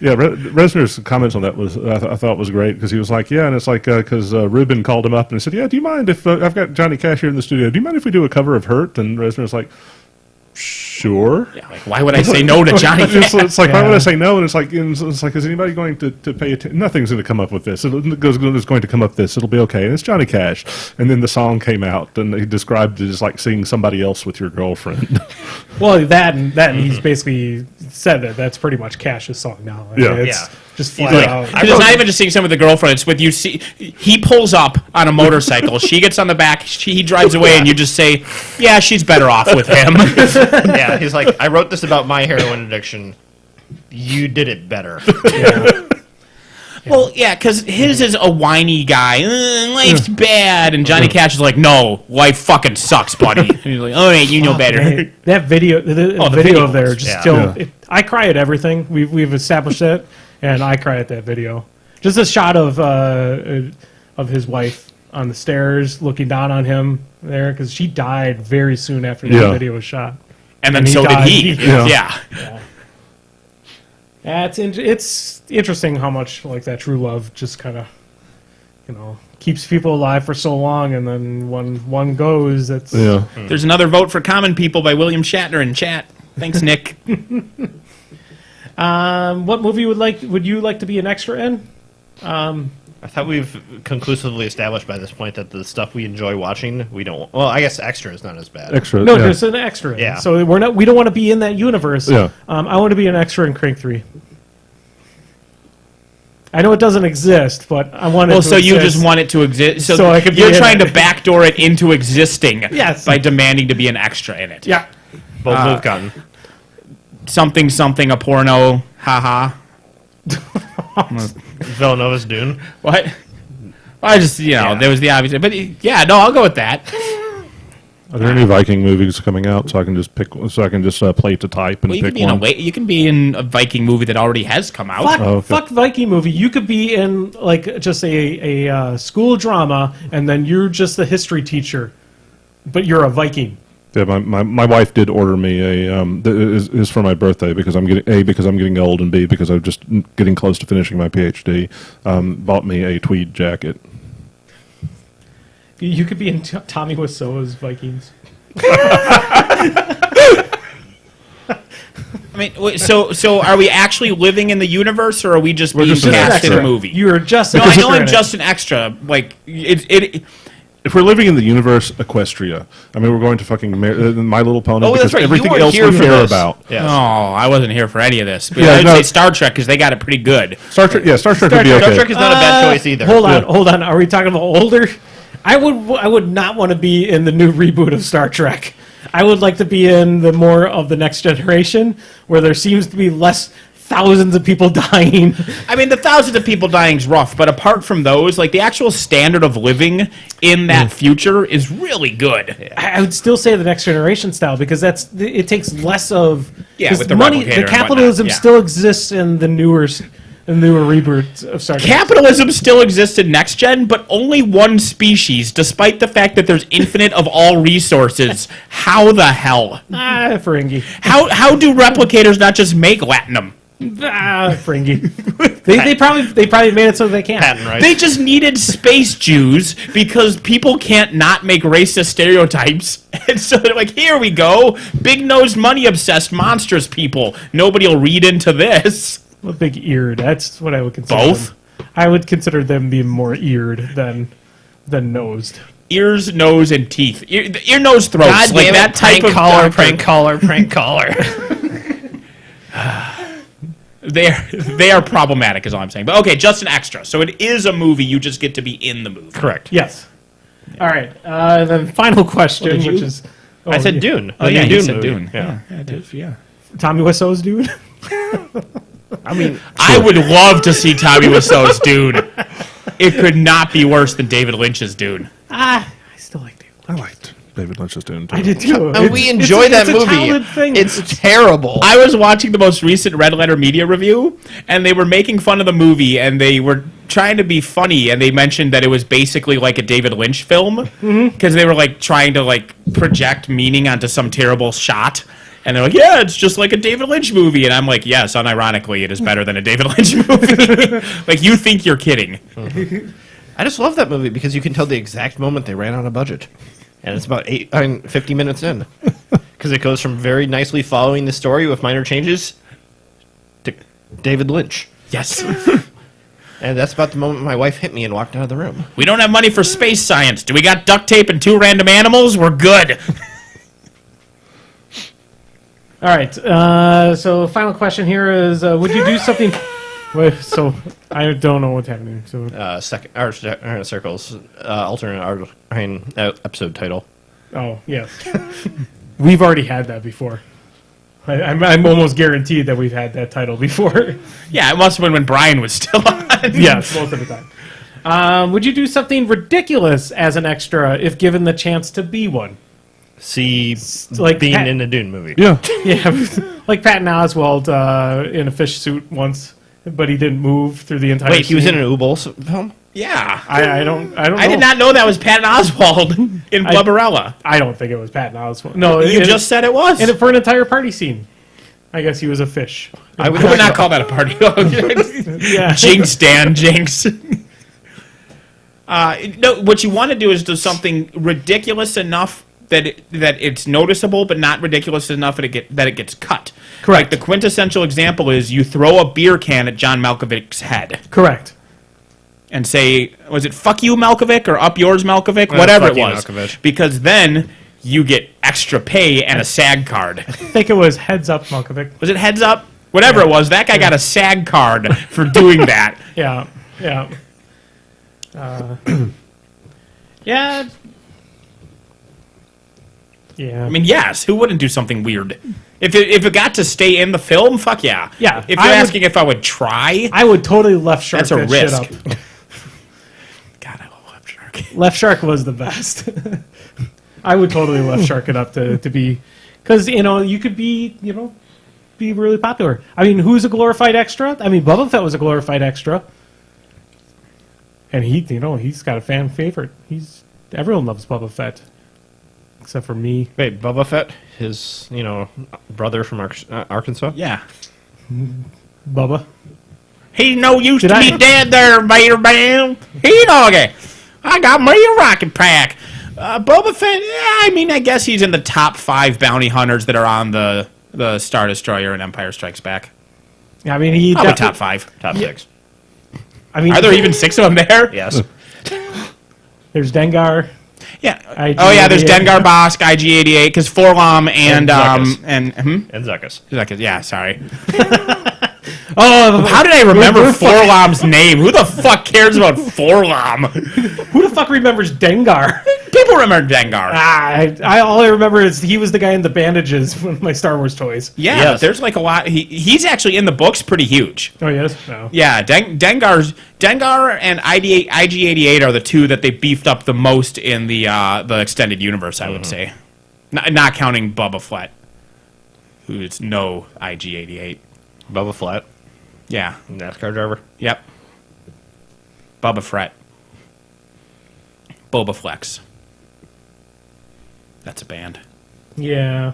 Yeah, Reznor's comments on that was I thought was great because he was like, and it's like because Ruben called him up and he said, do you mind if I've got Johnny Cash here in the studio? Do you mind if we do a cover of Hurt? And Reznor's like, sure. Yeah, like why would I say no to Johnny Cash? It's like why would I say no? And it's like is anybody going to pay attention? Nothing's going to come up with this. It's going to come up this. It'll be okay. And it's Johnny Cash. And then the song came out and he described it as like seeing somebody else with your girlfriend. Well, that and he's basically said that that's pretty much Cash's song now. I mean, it's just flat out. Because it's not even just seeing some of the girlfriend. It's with you see, he pulls up on a motorcycle. She gets on the back. He drives away, and you just say, "Yeah, she's better off with him." Yeah, he's like, I wrote this about my heroin addiction. You did it better. Well, yeah, because his is a whiny guy. Life's bad, and Johnny Cash is like, "No, life fucking sucks, buddy." And he's like, "All right, you know better." Man, that video, the video of there, just still. I cry at everything. We've established that, and I cry at that video. Just a shot of his wife on the stairs, looking down on him there, because she died very soon after the video was shot. And then so did he. Yeah. It's interesting how much like that true love just kind of, keeps people alive for so long, and then when one goes, it's There's another vote for Common People by William Shatner in chat. Thanks, Nick. What movie would you like to be an extra in? I thought we've conclusively established by this point that the stuff we enjoy watching, we don't. Well, I guess extra is not as bad. Extra. No, there's an extra. In. Yeah. So we don't want to be in that universe. Yeah. I want to be an extra in Crank 3. I know it doesn't exist, but I want it to so you exist. just want it to exist. So I could be you're in trying it. to backdoor it into existing by demanding to be an extra in it. Yeah. Both move gotten. Something, a porno, haha. Villanova's Dune. What? I just, there was the obvious. But I'll go with that. Are there any Viking movies coming out so I can just pick? So I can just play to type and pick one? You can be in a Viking movie that already has come out. Fuck Viking movie. You could be in like just a school drama, and then you're just the history teacher, but you're a Viking. Yeah, my wife did order me is for my birthday because I'm getting old, and B because I'm just getting close to finishing my PhD. Bought me a tweed jacket. You could be in Tommy Wiseau's Vikings. mean, so are we actually living in the universe, or are we just being just an cast in extra. a movie? You are just. No, an I extra know I'm in it. just an extra. Like it. If we're living in the universe, Equestria. I mean, we're going to fucking My Little Pony Oh, because that's right. You everything weren't else here we for care this. about. Yes. Oh, I wasn't here for any of this. But Yeah, I would no. say Star Trek because they got it pretty good. Star Trek would be okay. Star Trek is not a bad choice either. Hold on. Are we talking about older? I would not want to be in the new reboot of Star Trek. I would like to be in the more of the next generation, where there seems to be less thousands of people dying. I mean, the thousands of people dying is rough, but apart from those, like the actual standard of living in that future is really good. I would still say the next generation style because it takes less of 'cause with the money. replicator The and capitalism whatnot, yeah. still exists in the newer reboots of Star Trek. Capitalism still exists in next gen, but only one species, despite the fact that there's infinite of all resources. How the hell? Ferengi. How do replicators not just make latinum? Ferengi. they probably made it so they can. Patent rights. They just needed space Jews because people can't not make racist stereotypes. And so they're like, here we go. Big-nosed, money-obsessed, monstrous people. Nobody will read into this. A big eared. That's what I would consider. Both? Them. I would consider them being more eared than nosed. Ears, nose, and teeth. Ear, nose, throats. God like damn that it, type of prank caller. They are problematic, is all I'm saying. But okay, just an extra. So it is a movie. You just get to be in the movie. Correct. Yes. All right. Then final question, did you? which is I said Dune. Oh The yeah, new you said movie. Dune. Yeah. Yeah. Tommy Wiseau's dude. I mean, I would love to see Tommy Wiseau's Dune. It could not be worse than David Lynch's Dune. I still like David. I liked David Lynch's Dune. I did too. and we enjoy that it's movie. A childhood thing. It's terrible. I was watching the most recent Red Letter Media review, and they were making fun of the movie, and they were trying to be funny, and they mentioned that it was basically like a David Lynch film, because they were like trying to like project meaning onto some terrible shot. And they're like, yeah, it's just like a David Lynch movie. And I'm like, yes, unironically, it is better than a David Lynch movie. Like, you think you're kidding. I just love that movie because you can tell the exact moment they ran out of budget. And it's about 50 minutes in. Because it goes from very nicely following the story with minor changes to David Lynch. Yes. And that's about the moment my wife hit me and walked out of the room. We don't have money for space science. Do we got duct tape and 2 random animals? We're good. All right. So final question here is: would you do something? Wait, so I don't know what's happening. So Circles, alternate episode title. oh yes, we've already had that before. I'm almost guaranteed that we've had that title before. Yeah, it must have been when Brian was still on. Yes, most of the time. Would you do something ridiculous as an extra if given the chance to be one? See, like being Pat- in the Dune movie. Yeah. Yeah, like Patton Oswalt in a fish suit once, but he didn't move through the entire. Wait, he was in scene. an Ubo film? Yeah. I don't. Know. I did not know that was Patton Oswalt in Blubberella. I don't think it was Patton Oswalt. No, You just said it was. and for an entire party scene. I guess he was a fish. I would not call that a party. Yeah. Jinx, Dan, Jinx. No, what you want to do is do something ridiculous enough that it's noticeable, but not ridiculous enough that it gets cut. Correct. Like the quintessential example is you throw a beer can at John Malkovich's head Correct. and say, was it "fuck you, Malkovich" or "up yours, Malkovich"? Whatever fuck it you, was, Malkovich. because then you get extra pay and a SAG card. I think it was Heads Up, Malkovich. Was it Heads Up? Whatever it was, that guy got a SAG card for doing that. Yeah. Yeah. Yeah. Yeah. I mean, yes, who wouldn't do something weird? If it got to stay in the film, fuck yeah. Yeah, If you're I would- asking if I would try, I would totally left shark that's a that shit risk. up. God, I love Left Shark. Left shark was the best. I would totally left shark it up to be, because you could be really popular. I mean, who's a glorified extra? I mean, Boba Fett was a glorified extra, and he's got a fan favorite. Everyone loves Boba Fett, except for me. Wait, Boba Fett, his brother from Arkansas. Yeah. Bubba. He no used Did to I- be dead there, Bader Bam. He doggy. I got me a rocket pack. Boba Fett, yeah, I mean, I guess he's in the top 5 bounty hunters that are on the the Star Destroyer and Empire Strikes Back. Yeah, I mean, he Probably definitely- top 5. Top 6. I mean, Are there even 6 of them there? Yes. there's Dengar. Yeah. IG-88. Oh yeah, there's Dengar Bosk, IG-88, because Forlom and Zuckuss. and And Zuckuss. Zuckuss, yeah, sorry. Oh, How did I remember We're fucking- Forlom's name? Who the fuck cares about Forlom? who the fuck remembers Dengar? People remember Dengar. All I remember is he was the guy in the bandages with my Star Wars toys. Yeah, Yes. but there's like a lot. He's actually in the books pretty huge. Oh yes, no. Yeah, Dengar and IG-88 are the two that they beefed up the most in the extended universe. I would say, not counting Boba Fett, who's no IG-88. Boba Fett. Yeah. NASCAR driver. Yep. Boba Fett. Boba Flex. That's a band. Yeah.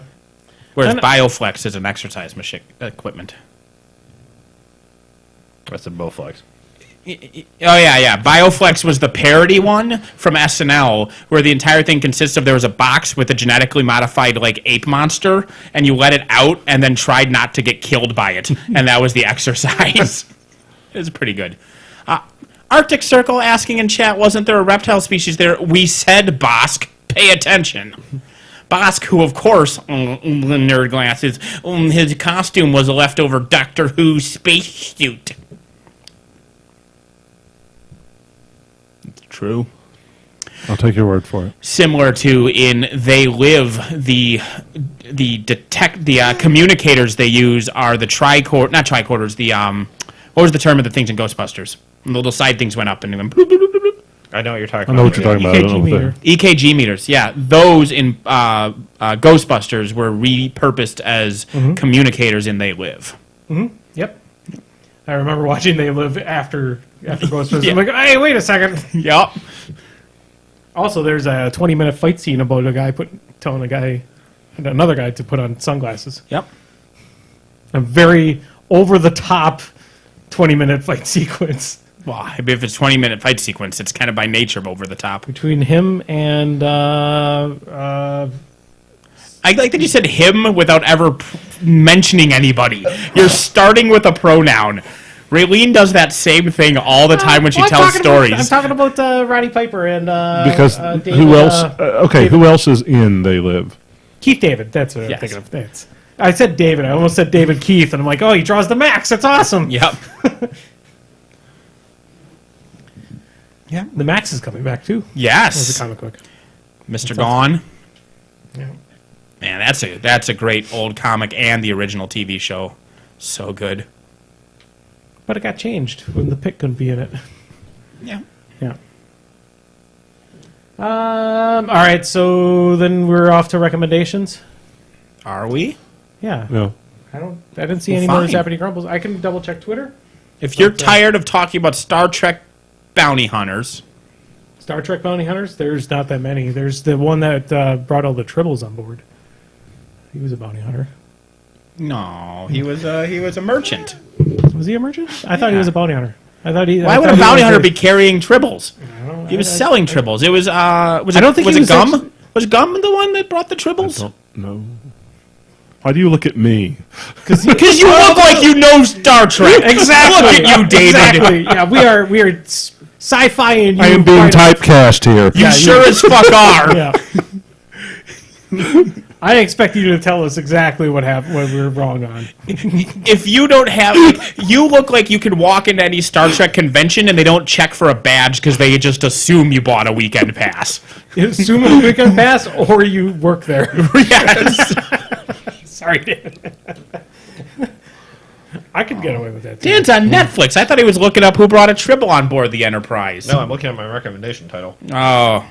Whereas And- Bioflex is an exercise machine equipment. That's a Bowflex. Oh yeah. Bioflex was the parody one from SNL, where the entire thing consists of there was a box with a genetically modified like ape monster, and you let it out, and then tried not to get killed by it, and that was the exercise. It was pretty good. Arctic Circle asking in chat, wasn't there a reptile species there? We said Bosk. Pay attention. Bosk, who of course, nerd glasses, his costume was a leftover Doctor Who spacesuit. True. I'll take your word for it. Similar to in They Live, the communicators they use are the not tricorders, the what was the term of the things in Ghostbusters? The little side things went up and went bloop, bloop, bloop, bloop. I know what you're talking I know about. what you're talking about. I don't know EKG what meter. EKG meters, yeah. Those in Ghostbusters were repurposed as communicators in They Live. Yep. I remember watching They Live after Ghostbusters. Yeah. I'm like, hey, wait a second. Yep. Also, there's a 20-minute fight scene about a guy telling another guy to put on sunglasses. Yep. A very over-the-top 20-minute fight sequence Well, if it's 20-minute fight sequence, it's kind of by nature over the top. between him and I like that you said him without ever mentioning anybody. You're starting with a pronoun. Raylene does that same thing all the time when she tells stories. I'm talking about Roddy Piper and Because David, who else? David- Who else is in They Live? Keith David. That's what Yes. I'm thinking of. I said David. I almost said David Keith, and I'm like, oh, he draws the Max. That's awesome. Yep. Yeah, the Max is coming back too. As a Yes. comic book. Mr. Gone. Yeah. Man, that's a great old comic and the original TV show. So good. But it got changed when the Pick couldn't be in it. Yeah. Yeah. All right, so then we're off to recommendations. Are we? Yeah. No. I didn't see Well, any more fine. Zappity Grumbles. I can double check Twitter. If you're tired of talking about Star Trek bounty hunters, Star Trek Bounty Hunters. There's not that many. There's the one that brought all the Tribbles on board. He was a bounty hunter. no, he was a merchant. Was he a merchant? I thought he was a bounty hunter. I thought he. Why I would thought a he bounty was hunter be carrying tribbles? know. He was selling tribbles. It was was it, I don't think was he it was Gum? actually- Was Gum the one that brought the tribbles? Don't know. Why do you look at me? Because you look like you know Star Trek. Exactly. Look at you, David. Exactly. Yeah, we are sci-fi and you. I am being trying to- typecast here. You sure as fuck are. Yeah. I expect you to tell us exactly what happened, what we were wrong on. If you don't have, you look like you could walk into any Star Trek convention and they don't check for a badge because they just assume you bought a weekend pass. Assume a weekend pass, or you work there. Yes. Sorry, Dan. I could get away with that. Too. Dan's on Netflix. I thought he was looking up who brought a tribble on board the Enterprise. No, I'm looking at my recommendation title. Oh.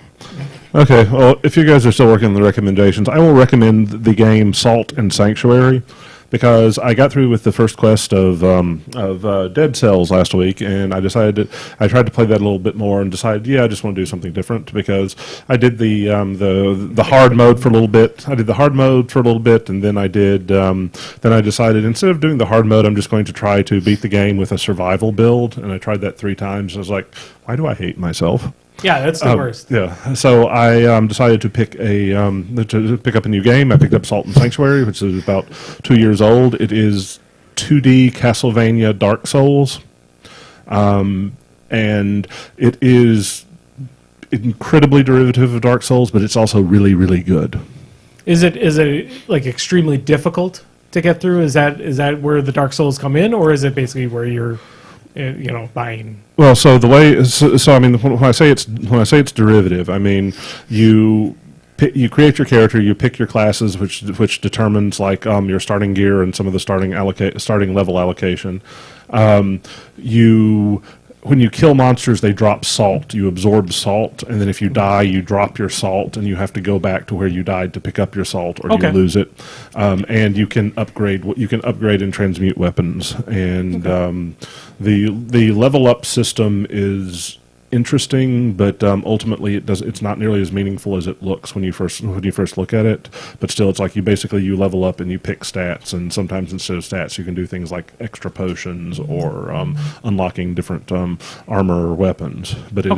Okay, well, if you guys are still working on the recommendations, I will recommend the game Salt and Sanctuary because I got through with the first quest of Dead Cells last week, and I tried to play that a little bit more and decided, I just want to do something different because I did the hard mode for a little bit. I did the hard mode for a little bit, and then I decided instead of doing the hard mode, I'm just going to try to beat the game with a survival build, and I tried that 3 times. I was like, why do I hate myself? Yeah, that's the worst. Yeah, so I decided to pick up a new game. I picked up Salt and Sanctuary, which is about 2 years old. It is 2D Castlevania Dark Souls, and it is incredibly derivative of Dark Souls, but it's also really, really good. Is it like extremely difficult to get through? Is that where the Dark Souls come in, or is it basically where you're, buying? Well, so the way, so I mean, when I say it's derivative, I mean you create your character, you pick your classes, which determines like your starting gear and some of the starting level allocation. When you kill monsters, they drop salt. You absorb salt, and then if you die, you drop your salt, and you have to go back to where you died to pick up your salt, or you lose it. And you can upgrade. You can upgrade and transmute weapons, and the level up system is interesting, but ultimately it's not nearly as meaningful as it looks when you first look at it. But still, it's like you level up and you pick stats, and sometimes instead of stats you can do things like extra potions or unlocking different armor or weapons. But it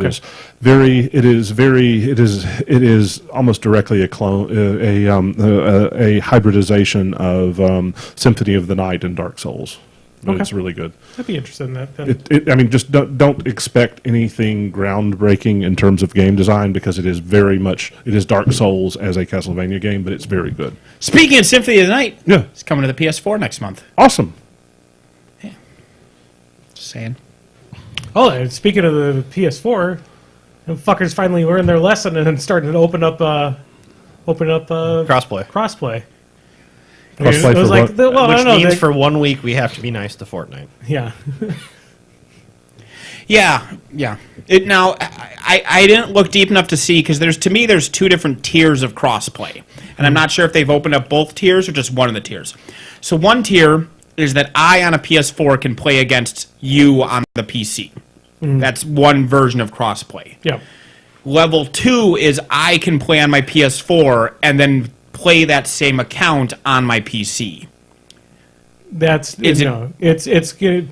is almost directly a clone, a hybridization of Symphony of the Night and Dark Souls. But it's really good. I'd be interested in that. Then. I mean, just don't expect anything groundbreaking in terms of game design, because it is Dark Souls as a Castlevania game, but it's very good. Speaking of Symphony of the Night, Yeah, it's coming to the PS4 next month. awesome. Just saying. Oh, and speaking of the PS4, them fuckers finally learned their lesson and started to open up Crossplay. crossplay. Crossplay It was for like, what? well, I Which don't know. means for 1 week we have to be nice to Fortnite. Yeah. Yeah. I didn't look deep enough to see, because there's two different tiers of crossplay, and I'm not sure if they've opened up both tiers or just one of the tiers. So one tier is that I on a PS4 can play against you on the PC. That's one version of crossplay. Yeah. Level 2 is I can play on my PS4 and then play that same account on my PC. It's good.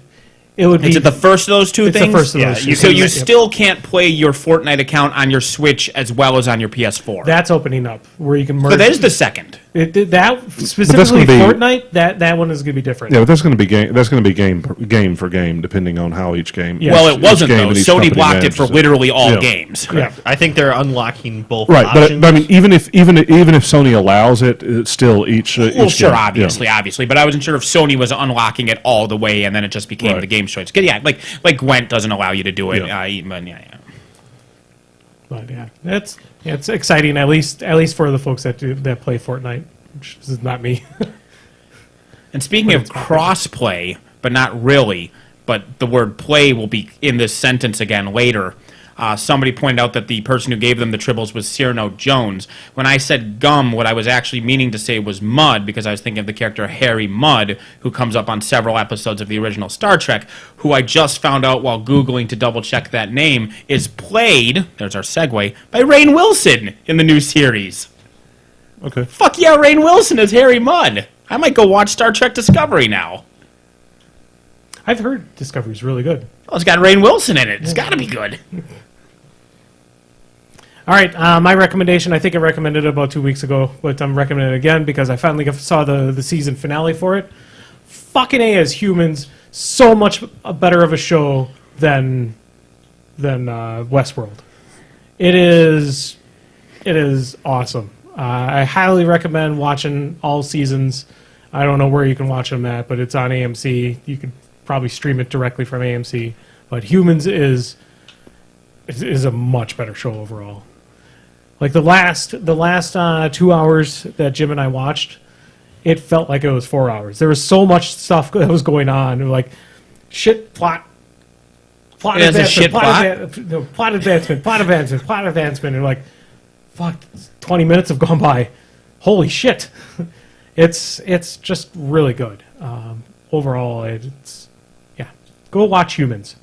It would be. Is it the first of those two It's things? the first of those two. So you still can't play your Fortnite account on your Switch as well as on your PS4. That's opening up where you can merge. So that is the second. That specifically gonna be- Fortnite. That one is going to be different. Yeah, but that's going to be game for game, depending on how each game. Yeah. Well, it each wasn't, game though. and each Sony company blocked it for manages literally all Yeah. games. Yeah. I think they're unlocking both Right, options. but I mean, even if Sony allows it, it's still each. Well, each sure, game. obviously, but I wasn't sure if Sony was unlocking it all the way, and then it just became Right. the game's choice. Yeah, like Gwent doesn't allow you to do it. Yeah. But yeah, it's exciting at least for the folks that play Fortnite, which is not me. And speaking of cross-play, but not really, but the word play will be in this sentence again later. Somebody pointed out that the person who gave them the tribbles was Cyrano Jones. When I said gum, what I was actually meaning to say was Mudd, because I was thinking of the character Harry Mudd, who comes up on several episodes of the original Star Trek, who I just found out while Googling to double-check that name, is played, there's our segue, by Rainn Wilson in the new series. Okay. Fuck yeah, Rainn Wilson is Harry Mudd. I might go watch Star Trek Discovery now. I've heard Discovery's really good. Well, it's got Rainn Wilson in it. It's got to be good. All right, my recommendation, I think I recommended it about 2 weeks ago, but I'm recommending it again because I finally saw the season finale for it. Fucking A as Humans, so much better of a show than Westworld. It is awesome. I highly recommend watching all seasons. I don't know where you can watch them at, but it's on AMC. You could probably stream it directly from AMC. But Humans is a much better show overall. Like the last 2 hours that Jim and I watched, it felt like it was 4 hours. There was so much stuff that was going on. Like shit plot. Plot It has a advancement, shit plot advancement, and like, fuck, 20 minutes have gone by. Holy shit. It's just really good. Overall, it's, yeah. Go watch Humans.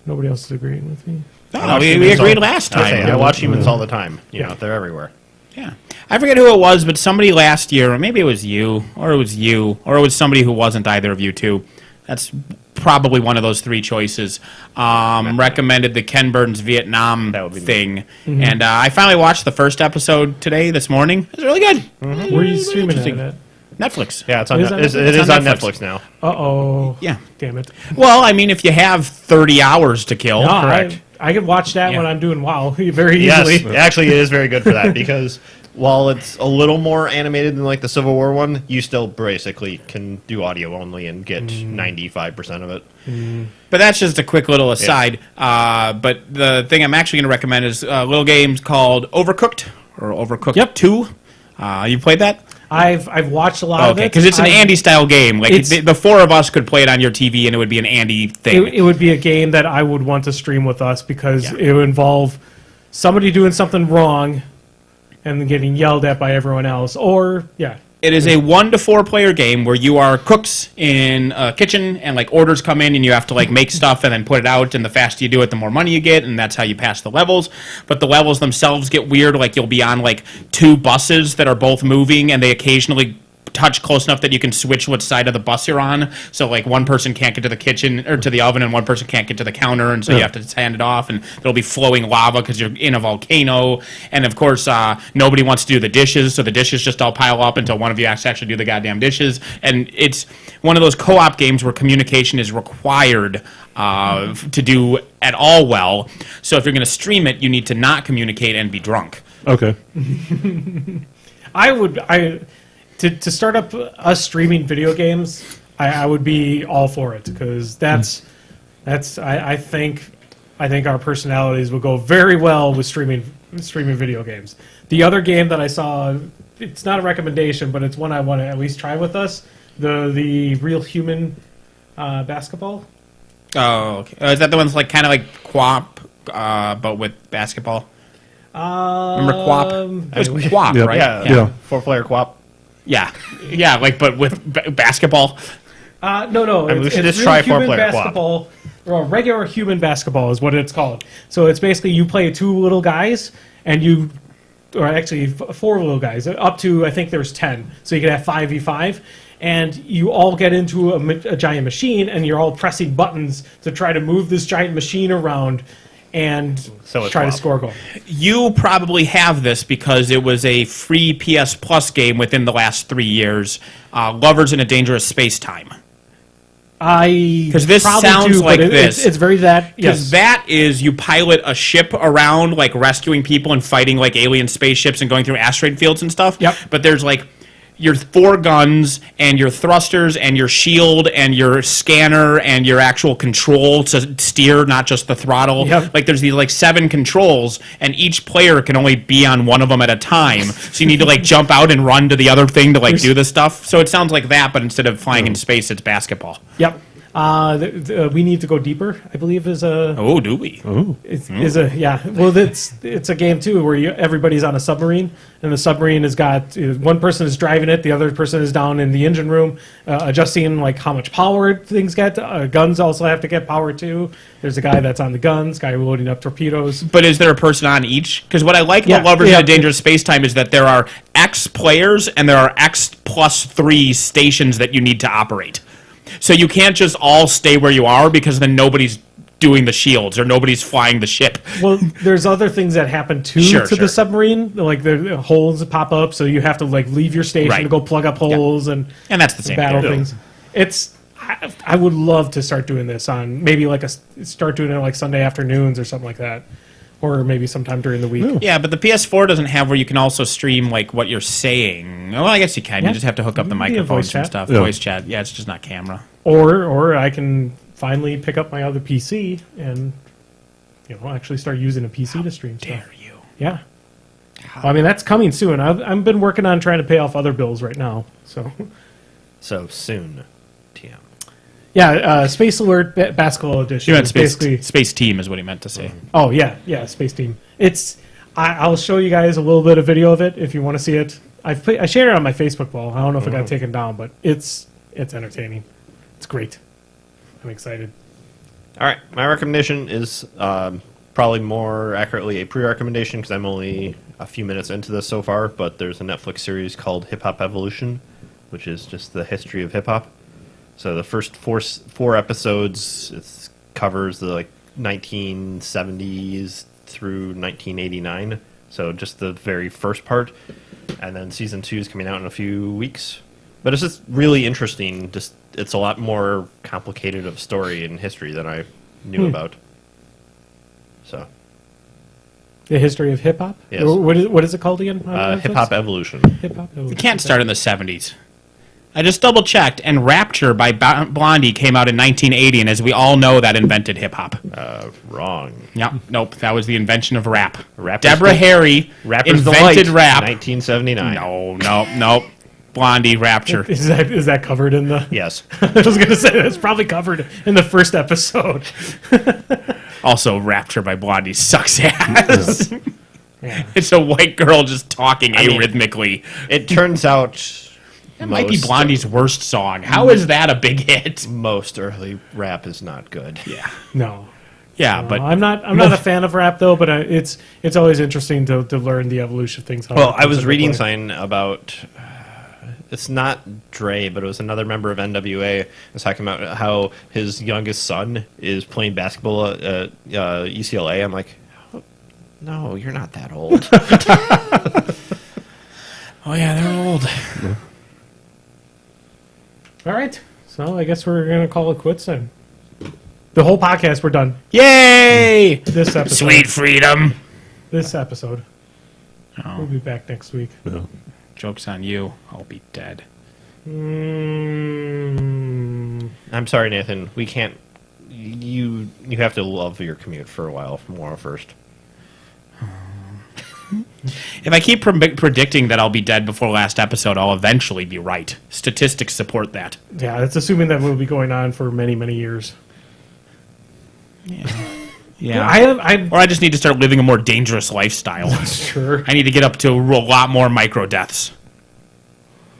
Nobody else is agreeing with me. No, we agreed last time. I watch Humans all the time. They're everywhere. Yeah. I forget who it was, but somebody last year, or maybe it was you, or it was somebody who wasn't either of you two. That's probably one of those three choices. Recommended the Ken Burns Vietnam That would be thing, and I finally watched the first episode this morning. It was really good. Where are you streaming it at? Netflix. Yeah, it's on. It is on It Netflix? is It's on on Netflix. Netflix now. Uh-oh. Yeah. Damn it. Well, I mean, if you have 30 hours to kill, No, correct. I can watch that Yeah. when I'm doing WoW very Yes, easily. actually, it is very good for that because while it's a little more animated than like the Civil War one, you still basically can do audio only and get 95% of it. but that's just a quick little aside. But the thing I'm actually going to recommend is a little game called Overcooked or Overcooked Yep. 2. You played that? I've watched a lot of it. Okay, because it's an Andy style game. Like It's- the four of us could play it on your TV, and it would be an Andy thing. It would be a game that I would want to stream with us because Yeah. it would involve somebody doing something wrong and then getting yelled at by everyone else. Or, yeah. It is a 1 to 4 player game where you are cooks in a kitchen, and like orders come in, and you have to like make stuff and then put it out. And the faster you do it, the more money you get, and that's how you pass the levels. But the levels themselves get weird. Like you'll be on like 2 buses that are both moving, and they occasionally touch close enough that you can switch what side of the bus you're on. So like one person can't get to the kitchen or to the oven, and one person can't get to the counter, and so you have to hand it off. And there'll be flowing lava because you're in a volcano. And of course, nobody wants to do the dishes, so the dishes just all pile up until one of you has to actually do the goddamn dishes. And it's one of those co-op games where communication is required to do at all well. So if you're going to stream it, you need to not communicate and be drunk. Okay. To start up us streaming video games, I would be all for it because I think our personalities will go very well with streaming video games. The other game that I saw, it's not a recommendation, but it's one I want to at least try with us. The Real Human Basketball. Oh, okay. Is that the one's like kind of like Quap, but with basketball? Remember Quap? It was Quap, Yeah. right? Yeah. 4-player co-op. Yeah, like but with basketball. No. I mean, we should just Real try Human 4-player basketball. Or regular human basketball is what it's called. So it's basically you play 2 little guys, and or actually 4 little guys, up to I think there's 10. So you can have 5v5, and you all get into a giant machine, and you're all pressing buttons to try to move this giant machine around and So it's try to WoW. score a goal. You probably have this because it was a free PS Plus game within the last 3 years. Lovers in a Dangerous Space Time. Because this sounds like this. It's very that. Because Yes. that is you pilot a ship around, like rescuing people and fighting like alien spaceships and going through asteroid fields and stuff. Yep. But there's like your 4 guns and your thrusters and your shield and your scanner and your actual control to steer, not just the throttle. Yep. Like there's these like 7 controls, and each player can only be on one of them at a time. So you need to like jump out and run to the other thing to like do the stuff. So it sounds like that, but instead of flying in space, it's basketball. Yep. We need to go deeper, I believe, is a. Oh, do we? Is a yeah. Well, it's a game too where everybody's on a submarine, and the submarine has got one person is driving it, the other person is down in the engine room adjusting like how much power things get. Guns also have to get power too. There's a guy that's on the guns, guy loading up torpedoes. But is there a person on each? Because what I like Yeah, about Lovers yeah. in a Dangerous Space Time is that there are X players and there are X plus 3 stations that you need to operate. So you can't just all stay where you are because then nobody's doing the shields or nobody's flying the ship. Well, there's other things that happen too Sure. to the submarine, like the holes that pop up, so you have to like leave your station Right. to go plug up holes and And that's the same battle thing. things. I would love to start doing this on maybe like start doing it like Sunday afternoons or something like that, or maybe sometime during the week. Yeah, but the PS4 doesn't have where you can also stream like what you're saying. Well, I guess you can. Yeah. You just have to hook up the Via microphones voice and chat. stuff. Yeah. Voice chat. Yeah, it's just not camera. Or I can finally pick up my other PC and actually start using a PC to stream stuff. Dare you? Yeah. Well, I mean that's coming soon. I've been working on trying to pay off other bills right now. So So soon, TM. yeah, Space Alert Basketball Edition. You meant is space, basically. space Team is what he meant to say. Oh yeah, Space Team. I'll show you guys a little bit of video of it if you want to see it. I shared it on my Facebook wall. I don't know if it got taken down, but it's entertaining. It's great. I'm excited. All right, my recommendation is probably more accurately a pre-recommendation because I'm only a few minutes into this so far, but there's a Netflix series called Hip Hop Evolution, which is just the history of hip hop. So the first four episodes covers the 1970s through 1989. So just the very first part, and then season 2 is coming out in a few weeks. But it's just really interesting. Just it's a lot more complicated of story and history than I knew about. So The history of hip hop. Yes. What is it called again? hip hop evolution. Hip hop. You can't start in the 70s. I just double checked, and Rapture by Blondie came out in 1980, and as we all know, that invented hip hop. Wrong. Yep, nope, that was the invention of rap. Rap is Deborah the- Harry Rapper's invented Delight, rap. 1979. No. Blondie, Rapture. Is that covered in the? Yes. I was going to say that's probably covered in the first episode. Also, Rapture by Blondie sucks ass. Yeah. It's a white girl just talking mean, arrhythmically. It turns out That might be Blondie's worst song. How is that a big hit? most early rap is not good. Yeah. No. Yeah, but I'm not a fan of rap though, but it's always interesting to learn the evolution of things. how Well, it I was comes into reading play. something about it's not Dre, but it was another member of NWA. Was talking about how his youngest son is playing basketball at UCLA. I'm like, no, you're not that old. oh yeah, they're old. All right, so I guess we're gonna call it quits then. The whole podcast, we're done. Yay! This episode. Sweet freedom. This episode. Oh, We'll be back next week. Yeah. joke's on you. I'll be dead. Mm, I'm sorry, Nathan. We can't. You have to love your commute for a while from tomorrow first. If I keep predicting that I'll be dead before last episode, I'll eventually be right. Statistics support that. yeah, that's assuming that will be going on for many, many years. Yeah. I Or I just need to start living a more dangerous lifestyle. sure. I need to get up to a lot more micro deaths.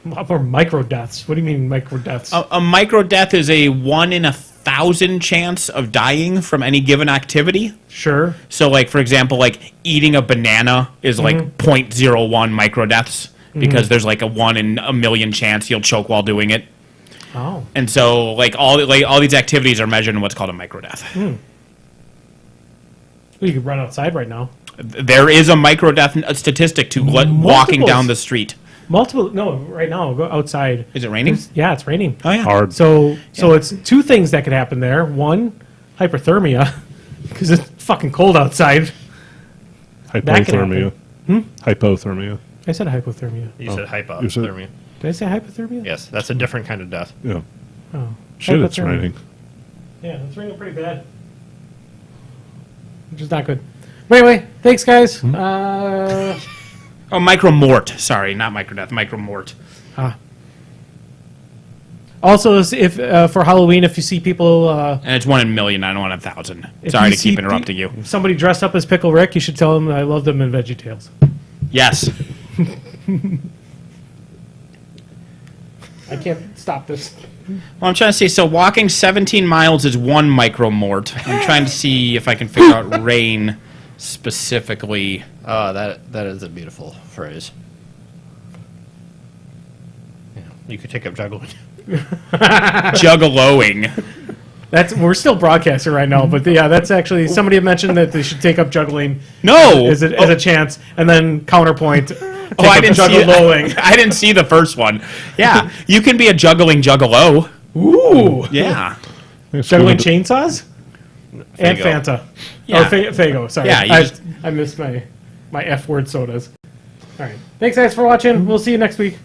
A lot more micro deaths. What do you mean micro deaths? A micro death is a 1 in 1,000 chance of dying from any given activity. Sure. So, like, for example, like eating a banana is like 0.01 micro deaths because there's like a 1 in a million chance you'll choke while doing it. Oh. And so, like all these activities are measured in what's called a micro death. Well, you could run outside right now. There is a micro death statistic to walking Multiples. down the street. Multiple. No, right now, go outside. Is it raining? Yeah, it's raining. Oh yeah. Hard. So it's two things that could happen there. One, hyperthermia, because it's fucking cold outside. That could Hypothermia. Hypothermia. I said hypothermia. You said You said- hypothermia. Did I say hypothermia? Yes, that's a different kind of death. Yeah. Oh. Shit, it's Hypothermia. raining. Yeah, it's raining pretty bad. Which is not good. But anyway, thanks, guys. Oh, micromort. Sorry, not micro death. Micromort. Also, if for Halloween, if you see people, And it's 1 in a million. I don't want 1,000. if Sorry you to see keep interrupting you. somebody dressed up as Pickle Rick, you should tell them I love them in VeggieTales. Yes. I can't stop this. Well, I'm trying to see. So walking 17 miles is 1 micromort. I'm trying to see if I can figure out rain specifically. Oh, that is a beautiful phrase. Yeah, you could take up juggling. Juggaloing. We're still broadcasting right now, but yeah, that's actually somebody had mentioned that they should take up juggling. No. as a chance, and then counterpoint. Oh, I didn't see juggaloing. I didn't see the first one. Yeah, you can be a juggling juggalo. Ooh, Yeah. juggling chainsaws and Faygo. Fanta. Yeah. Or Faygo. Sorry, Yeah, you just- I missed my F word sodas. All right, thanks guys for watching. We'll see you next week.